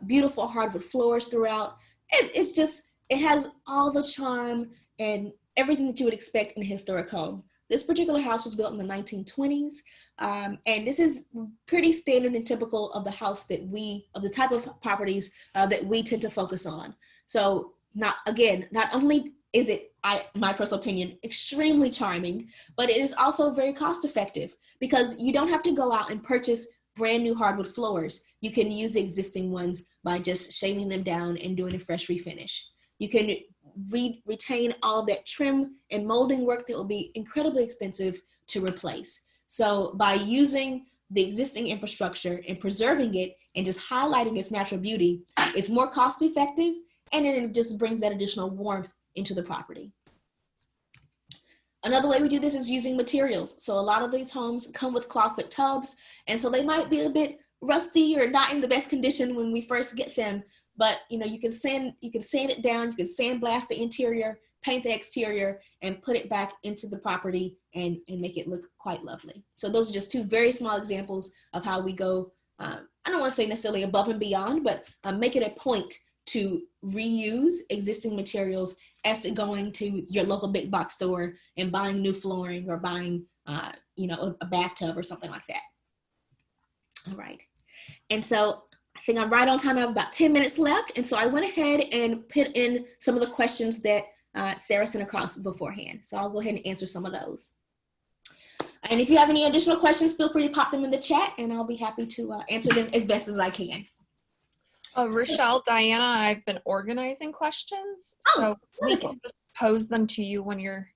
beautiful hardwood floors throughout. It has all the charm and everything that you would expect in a historic home. This particular house was built in the 1920s, and this is pretty standard and typical of the house of the type of properties that we tend to focus on. So not only is it, my personal opinion, extremely charming, but it is also very cost effective because you don't have to go out and purchase brand new hardwood floors. You can use the existing ones by just shaving them down and doing a fresh refinish. You can retain all of that trim and molding work that will be incredibly expensive to replace. So by using the existing infrastructure and preserving it and just highlighting its natural beauty, it's more cost effective, and then it just brings that additional warmth into the property. Another way we do this is using materials. So a lot of these homes come with clawfoot tubs, and so they might be a bit rusty or not in the best condition when we first get them. But you can sand it down, you can sandblast the interior, paint the exterior, and put it back into the property and make it look quite lovely. So those are just two very small examples of how we go, I don't want to say necessarily above and beyond, but make it a point to reuse existing materials as to going to your local big box store and buying new flooring or buying a bathtub or something like that. All right. And so I think I'm right on time. I have about 10 minutes left. And so I went ahead and put in some of the questions that Sarah sent across beforehand. So I'll go ahead and answer some of those. And if you have any additional questions, feel free to pop them in the chat and I'll be happy to answer them as best as I can. Rochelle, Diana, I've been organizing questions, so we can just pose them to you when you're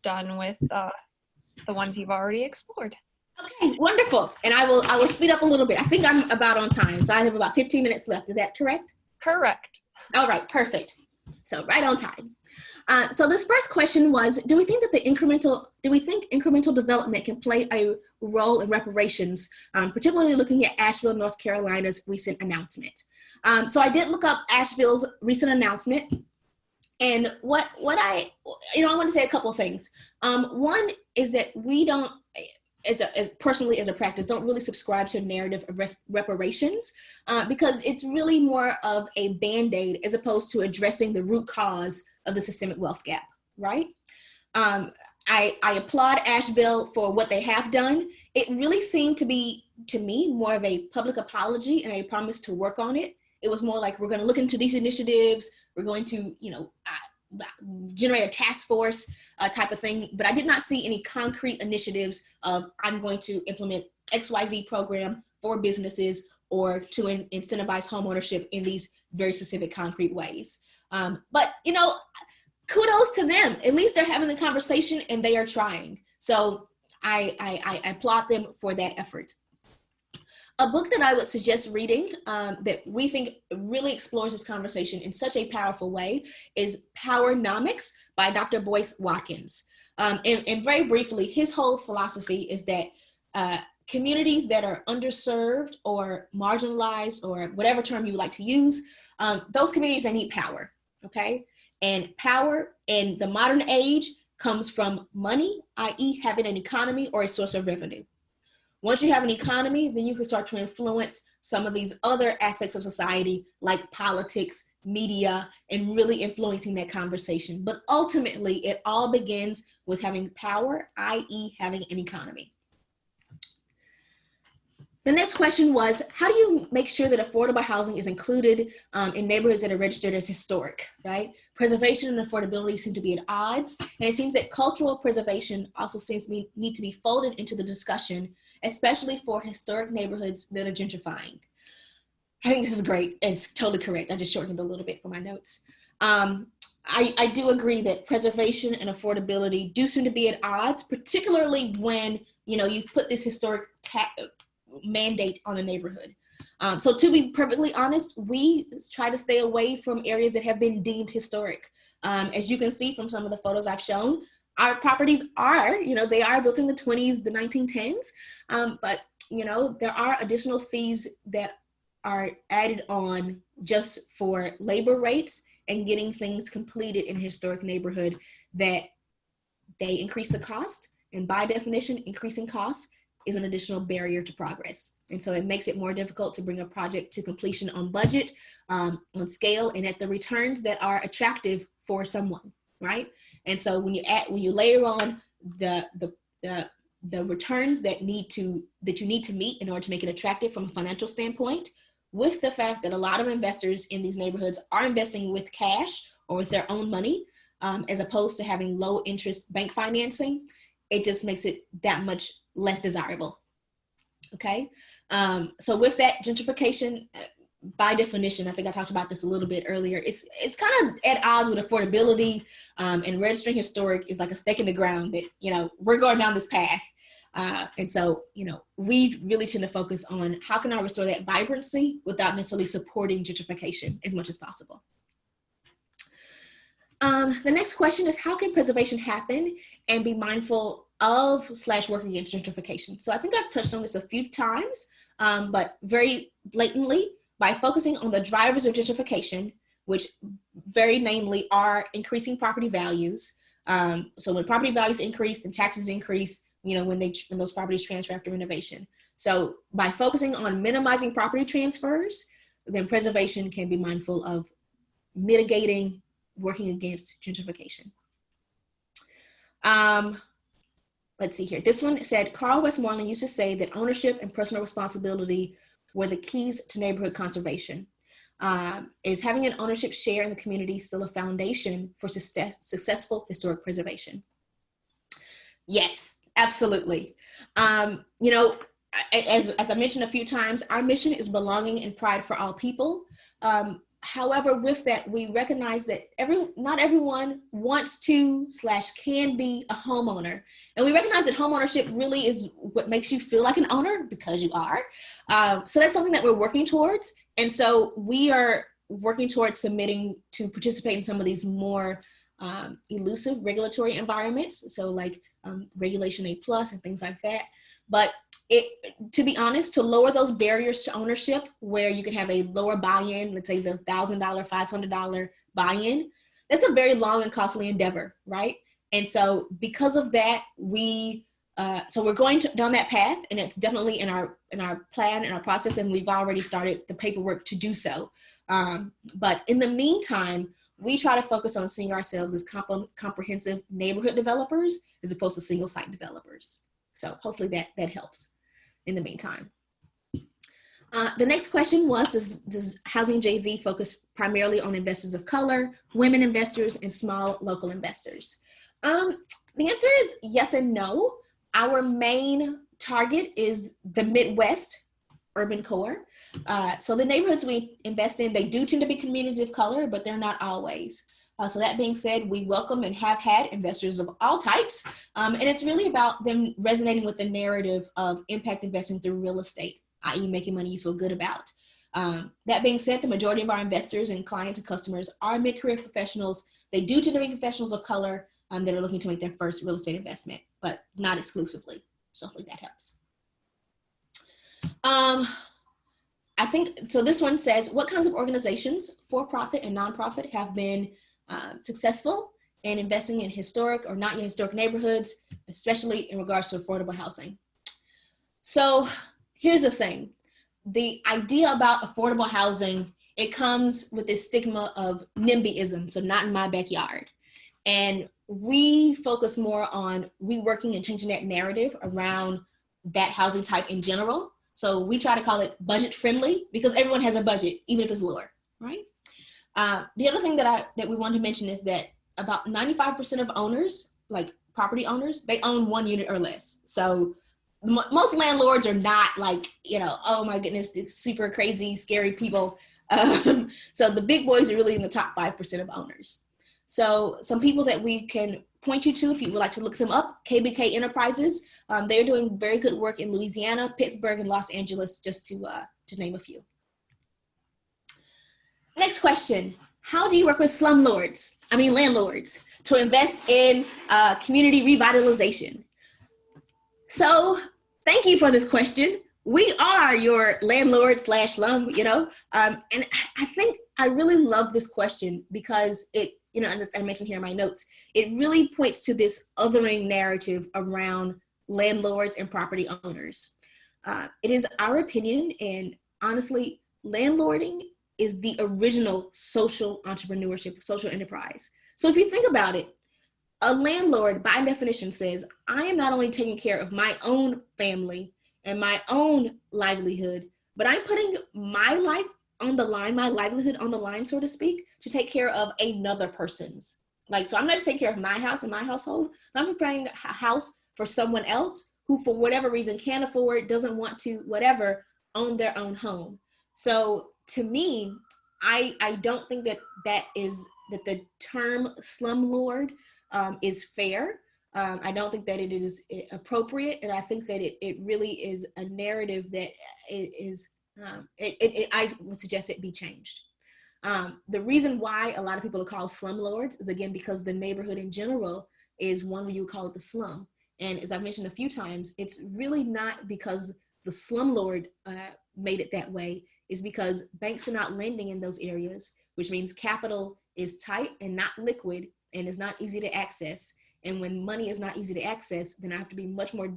done with the ones you've already explored. Okay, wonderful. And I will speed up a little bit. I think I'm about on time, so I have about 15 minutes left. Is that correct? Correct. All right, perfect. So right on time. So this first question was, do we think incremental development can play a role in reparations, particularly looking at Asheville, North Carolina's recent announcement? So I did look up Asheville's recent announcement, and what I want to say a couple of things. One is that we don't, as personally as a practice, don't really subscribe to a narrative of reparations because it's really more of a Band-Aid as opposed to addressing the root cause of the systemic wealth gap, right? I applaud Asheville for what they have done. It really seemed to be, to me, more of a public apology and a promise to work on it. It was more like, we're going to look into these initiatives. We're going to, generate a task force type of thing. But I did not see any concrete initiatives of, I'm going to implement XYZ program for businesses or to incentivize homeownership in these very specific concrete ways. But kudos to them. At least they're having the conversation and they are trying. So I applaud them for that effort. A book that I would suggest reading that we think really explores this conversation in such a powerful way is Powernomics by Dr. Boyce Watkins. And very briefly, his whole philosophy is that communities that are underserved or marginalized, or whatever term you would like to use, those communities, they need power, okay? And power in the modern age comes from money, i.e. having an economy or a source of revenue. Once you have an economy, then you can start to influence some of these other aspects of society like politics, media, and really influencing that conversation. But ultimately, it all begins with having power, i.e. having an economy. The next question was, how do you make sure that affordable housing is included in neighborhoods that are registered as historic, right? Preservation and affordability seem to be at odds, and it seems that cultural preservation also seems to need to be folded into the discussion, especially for historic neighborhoods that are gentrifying. I think this is great. It's totally correct. I just shortened it a little bit for my notes. I do agree that preservation and affordability do seem to be at odds, particularly when you put this historic mandate on the neighborhood. So to be perfectly honest, we try to stay away from areas that have been deemed historic. As you can see from some of the photos I've shown, our properties are, they are built in the 20s, the 1910s, but there are additional fees that are added on just for labor rates and getting things completed in a historic neighborhood, that they increase the cost. And by definition, increasing costs is an additional barrier to progress. And so it makes it more difficult to bring a project to completion on budget, on scale, and at the returns that are attractive for someone, right? And so when you layer on the returns that you need to meet in order to make it attractive from a financial standpoint, with the fact that a lot of investors in these neighborhoods are investing with cash or with their own money, as opposed to having low interest bank financing, it just makes it that much less desirable. Okay, so with that, gentrification, by definition, I think I talked about this a little bit earlier, it's kind of at odds with affordability, and registering historic is like a stake in the ground that, we're going down this path. And so, we really tend to focus on how can I restore that vibrancy without necessarily supporting gentrification as much as possible. The next question is, how can preservation happen and be mindful of / work against gentrification? So I think I've touched on this a few times, but very blatantly, by focusing on the drivers of gentrification, which very namely are increasing property values. So when property values increase and taxes increase, when those properties transfer after renovation. So by focusing on minimizing property transfers, then preservation can be mindful of mitigating, working against gentrification. Let's see here. This one said, Carl Westmoreland used to say that ownership and personal responsibility were the keys to neighborhood conservation. Is having an ownership share in the community still a foundation for successful historic preservation? Yes, absolutely. You know, as I mentioned a few times, our mission is belonging and pride for all people. However, with that, we recognize that not everyone wants to / can be a homeowner. And we recognize that homeownership really is what makes you feel like an owner, because you are. So that's something that we're working towards. And so we are working towards submitting to participate in some of these more elusive regulatory environments. So like Regulation A+ and things like that. But to be honest, to lower those barriers to ownership, where you can have a lower buy-in, let's say the $1,000, $500 buy-in, that's a very long and costly endeavor, right? And so because of that, so we're going down that path, and it's definitely in our plan and our process, and we've already started the paperwork to do so. But in the meantime, we try to focus on seeing ourselves as comprehensive neighborhood developers as opposed to single site developers. So hopefully that helps in the meantime. The next question was, does Housing JV focus primarily on investors of color, women investors, and small local investors? The answer is yes and no. Our main target is the Midwest urban core. So the neighborhoods we invest in, they do tend to be communities of color, but they're not always. So that being said, we welcome and have had investors of all types. And it's really about them resonating with the narrative of impact investing through real estate, i.e. making money you feel good about. That being said, the majority of our investors and clients and customers are mid-career professionals. They do tend to be professionals of color that are looking to make their first real estate investment, but not exclusively. So hopefully that helps. I think, so this one says, what kinds of organizations, for-profit and nonprofit, have been successful in investing in historic or not yet historic neighborhoods, especially in regards to affordable housing? So here's the thing. The idea about affordable housing, it comes with this stigma of NIMBYism, so not in my backyard. And we focus more on reworking and changing that narrative around that housing type in general. So we try to call it budget friendly, because everyone has a budget, even if it's lower, right? The other thing that we want to mention is that about 95% of owners, like property owners, they own 1 unit or less. So most landlords are not like, oh my goodness, super crazy, scary people. So the big boys are really in the top 5% of owners. So some people that we can point you to, if you would like to look them up, KBK Enterprises. They're doing very good work in Louisiana, Pittsburgh, and Los Angeles, just to name a few. Next question. How do you work with landlords, to invest in community revitalization? So thank you for this question. We are your landlord / slum, and I think I really love this question because it, as I mentioned here in my notes, it really points to this othering narrative around landlords and property owners. It is our opinion, and honestly, landlording is the original social entrepreneurship, social enterprise. So if you think about it, a landlord by definition says, I am not only taking care of my own family and my own livelihood, but I'm putting my life on the line, my livelihood on the line, so to speak, to take care of another person's. So I'm not just taking care of my house and my household, but I'm preparing a house for someone else who, for whatever reason, can't afford, doesn't want to, whatever, own their own home. So to me, I don't think that the term slumlord is fair. I don't think that it is appropriate, and I think that it really is a narrative that I would suggest it be changed. The reason why a lot of people are called slumlords is, again, because the neighborhood in general is one where you would call it the slum. And as I've mentioned a few times, it's really not because the slumlord made it that way. It's because banks are not lending in those areas, which means capital is tight and not liquid and is not easy to access. And when money is not easy to access, then I have to be much more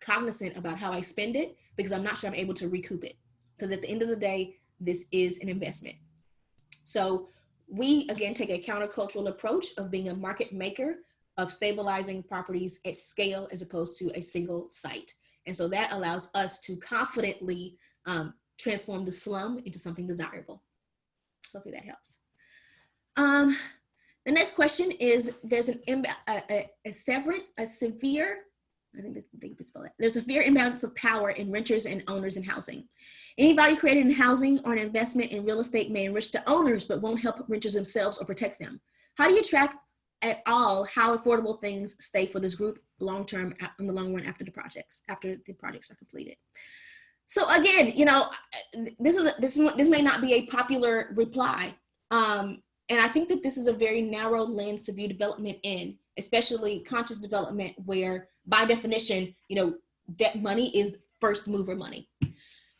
cognizant about how I spend it, because I'm not sure I'm able to recoup it. Because at the end of the day, this is an investment. So we, again, take a countercultural approach of being a market maker, of stabilizing properties at scale as opposed to a single site. And so that allows us to confidently transform the slum into something desirable. So hopefully that helps. The next question is, there's there's a severe imbalance of power in renters and owners in housing. Any value created in housing or an investment in real estate may enrich the owners, but won't help renters themselves or protect them. How do you track at all how affordable things stay for this group long-term, in the long run, after the projects are completed? So again, you know, this may not be a popular reply. And I think that this is a very narrow lens to view development in, especially conscious development, where by definition, you know, that money is first mover money.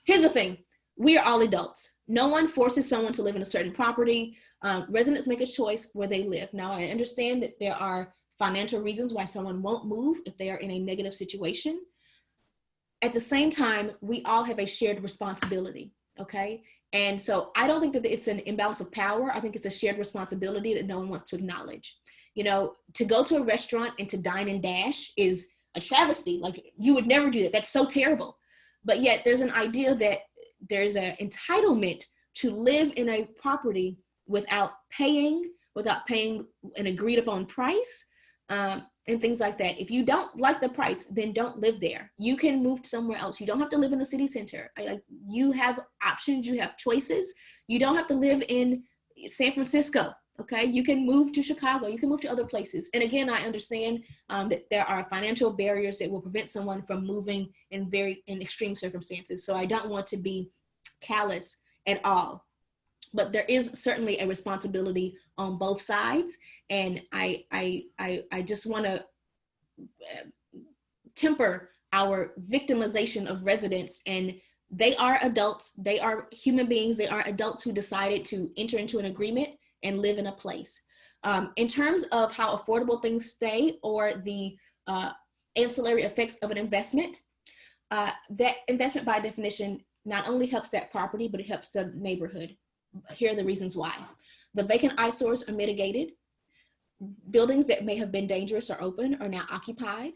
Here's the thing. We are all adults. No one forces someone to live in a certain property. Residents make a choice where they live. Now, I understand that there are financial reasons why someone won't move if they are in a negative situation. At the same time, we all have a shared responsibility, okay? And so I don't think that it's an imbalance of power. I think it's a shared responsibility that no one wants to acknowledge. You know, to go to a restaurant and to dine and dash is a travesty. Like, you would never do that. That's so terrible. But yet there's an idea that there's an entitlement to live in a property without paying an agreed upon price, and things like that. If you don't like the price, then don't live there. You can move somewhere else. You don't have to live in the city center. You have options, you have choices. You don't have to live in San Francisco, okay? You can move to Chicago, you can move to other places. And again, I understand that there are financial barriers that will prevent someone from moving in extreme circumstances. So I don't want to be callous at all. But there is certainly a responsibility on both sides. And I just want to temper our victimization of residents. And they are adults, they are human beings, they are adults who decided to enter into an agreement and live in a place. In terms of how affordable things stay, or the ancillary effects of an investment, that investment by definition not only helps that property, but it helps the neighborhood. Here are the reasons why. The vacant eyesores are mitigated. Buildings that may have been dangerous or open are now occupied.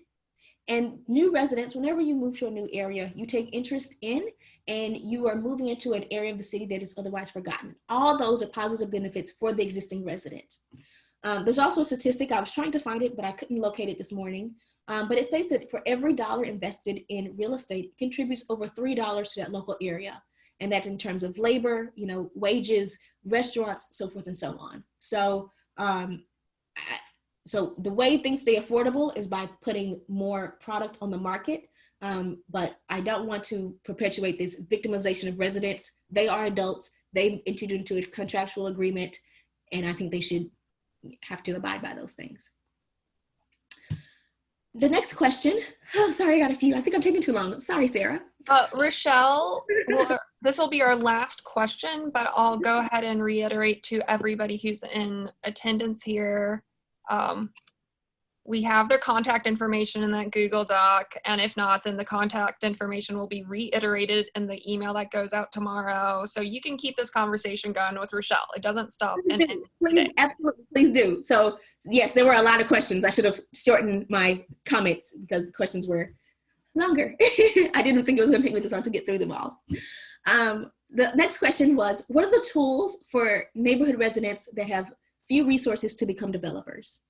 And new residents, whenever you move to a new area, you take interest in, and you are moving into an area of the city that is otherwise forgotten. All those are positive benefits for the existing resident. There's also a statistic, I was trying to find it, but I couldn't locate it this morning. But it states that for every dollar invested in real estate, it contributes over $3 to that local area. And that's in terms of labor, you know, wages, restaurants, so forth and so on. So, so the way things stay affordable is by putting more product on the market. But I don't want to perpetuate this victimization of residents. They are adults. They entered into a contractual agreement, and I think they should have to abide by those things. The next question, oh, sorry, I got a few. I think I'm taking too long. Sorry, Sarah. Rochelle, this will be our last question, but I'll go ahead and reiterate to everybody who's in attendance here. We have their contact information in that Google Doc, and if not, then the contact information will be reiterated in the email that goes out tomorrow. So you can keep this conversation going with Rochelle. It doesn't stop. Please, absolutely, please do. So yes, there were a lot of questions. I should have shortened my comments because the questions were longer. I didn't think it was going to take me this long to get through them all. The next question was, what are the tools for neighborhood residents that have few resources to become developers?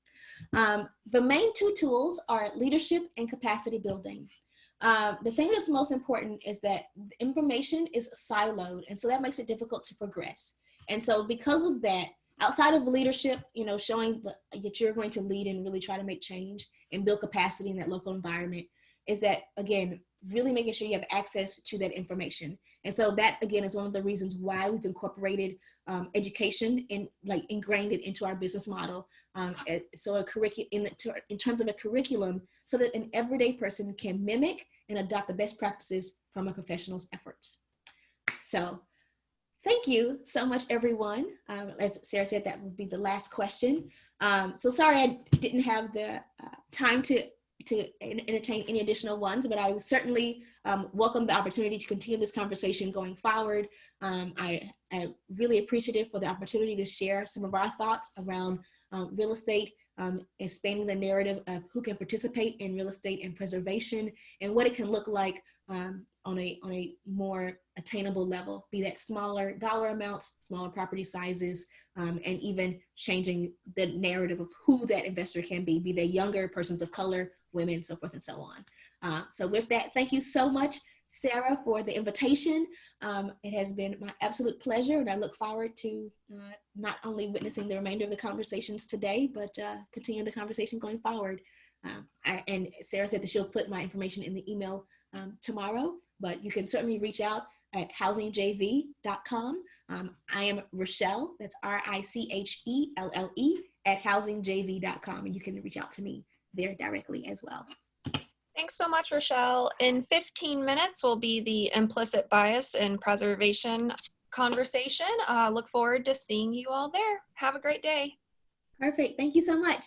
The main two tools are leadership and capacity building. The thing that's most important is that information is siloed, and so that makes it difficult to progress. And so because of that, outside of leadership, you know, showing that you're going to lead and really try to make change and build capacity in that local environment, is that, again, really making sure you have access to that information. And so that, again, is one of the reasons why we've incorporated education and ingrained it into our business model. So in terms of a curriculum, so that an everyday person can mimic and adopt the best practices from a professional's efforts. So thank you so much, everyone. As Sarah said, that would be the last question. So sorry I didn't have the time to entertain any additional ones, but I certainly welcome the opportunity to continue this conversation going forward. I'm really appreciative for the opportunity to share some of our thoughts around real estate, expanding the narrative of who can participate in real estate and preservation, and what it can look like on on a more attainable level, be that smaller dollar amounts, smaller property sizes, and even changing the narrative of who that investor can be they younger, persons of color, women, so forth and so on. So with that, thank you so much, Sarah, for the invitation. It has been my absolute pleasure, and I look forward to not only witnessing the remainder of the conversations today, but continuing the conversation going forward. And Sarah said that she'll put my information in the email tomorrow, but you can certainly reach out at housingjv.com. I am Rochelle, that's RICHELLE, at housingjv.com, and you can reach out to me there directly as well. Thanks so much, Rochelle. In 15 minutes will be the implicit bias in preservation conversation. Look forward to seeing you all there. Have a great day. Perfect. Thank you so much.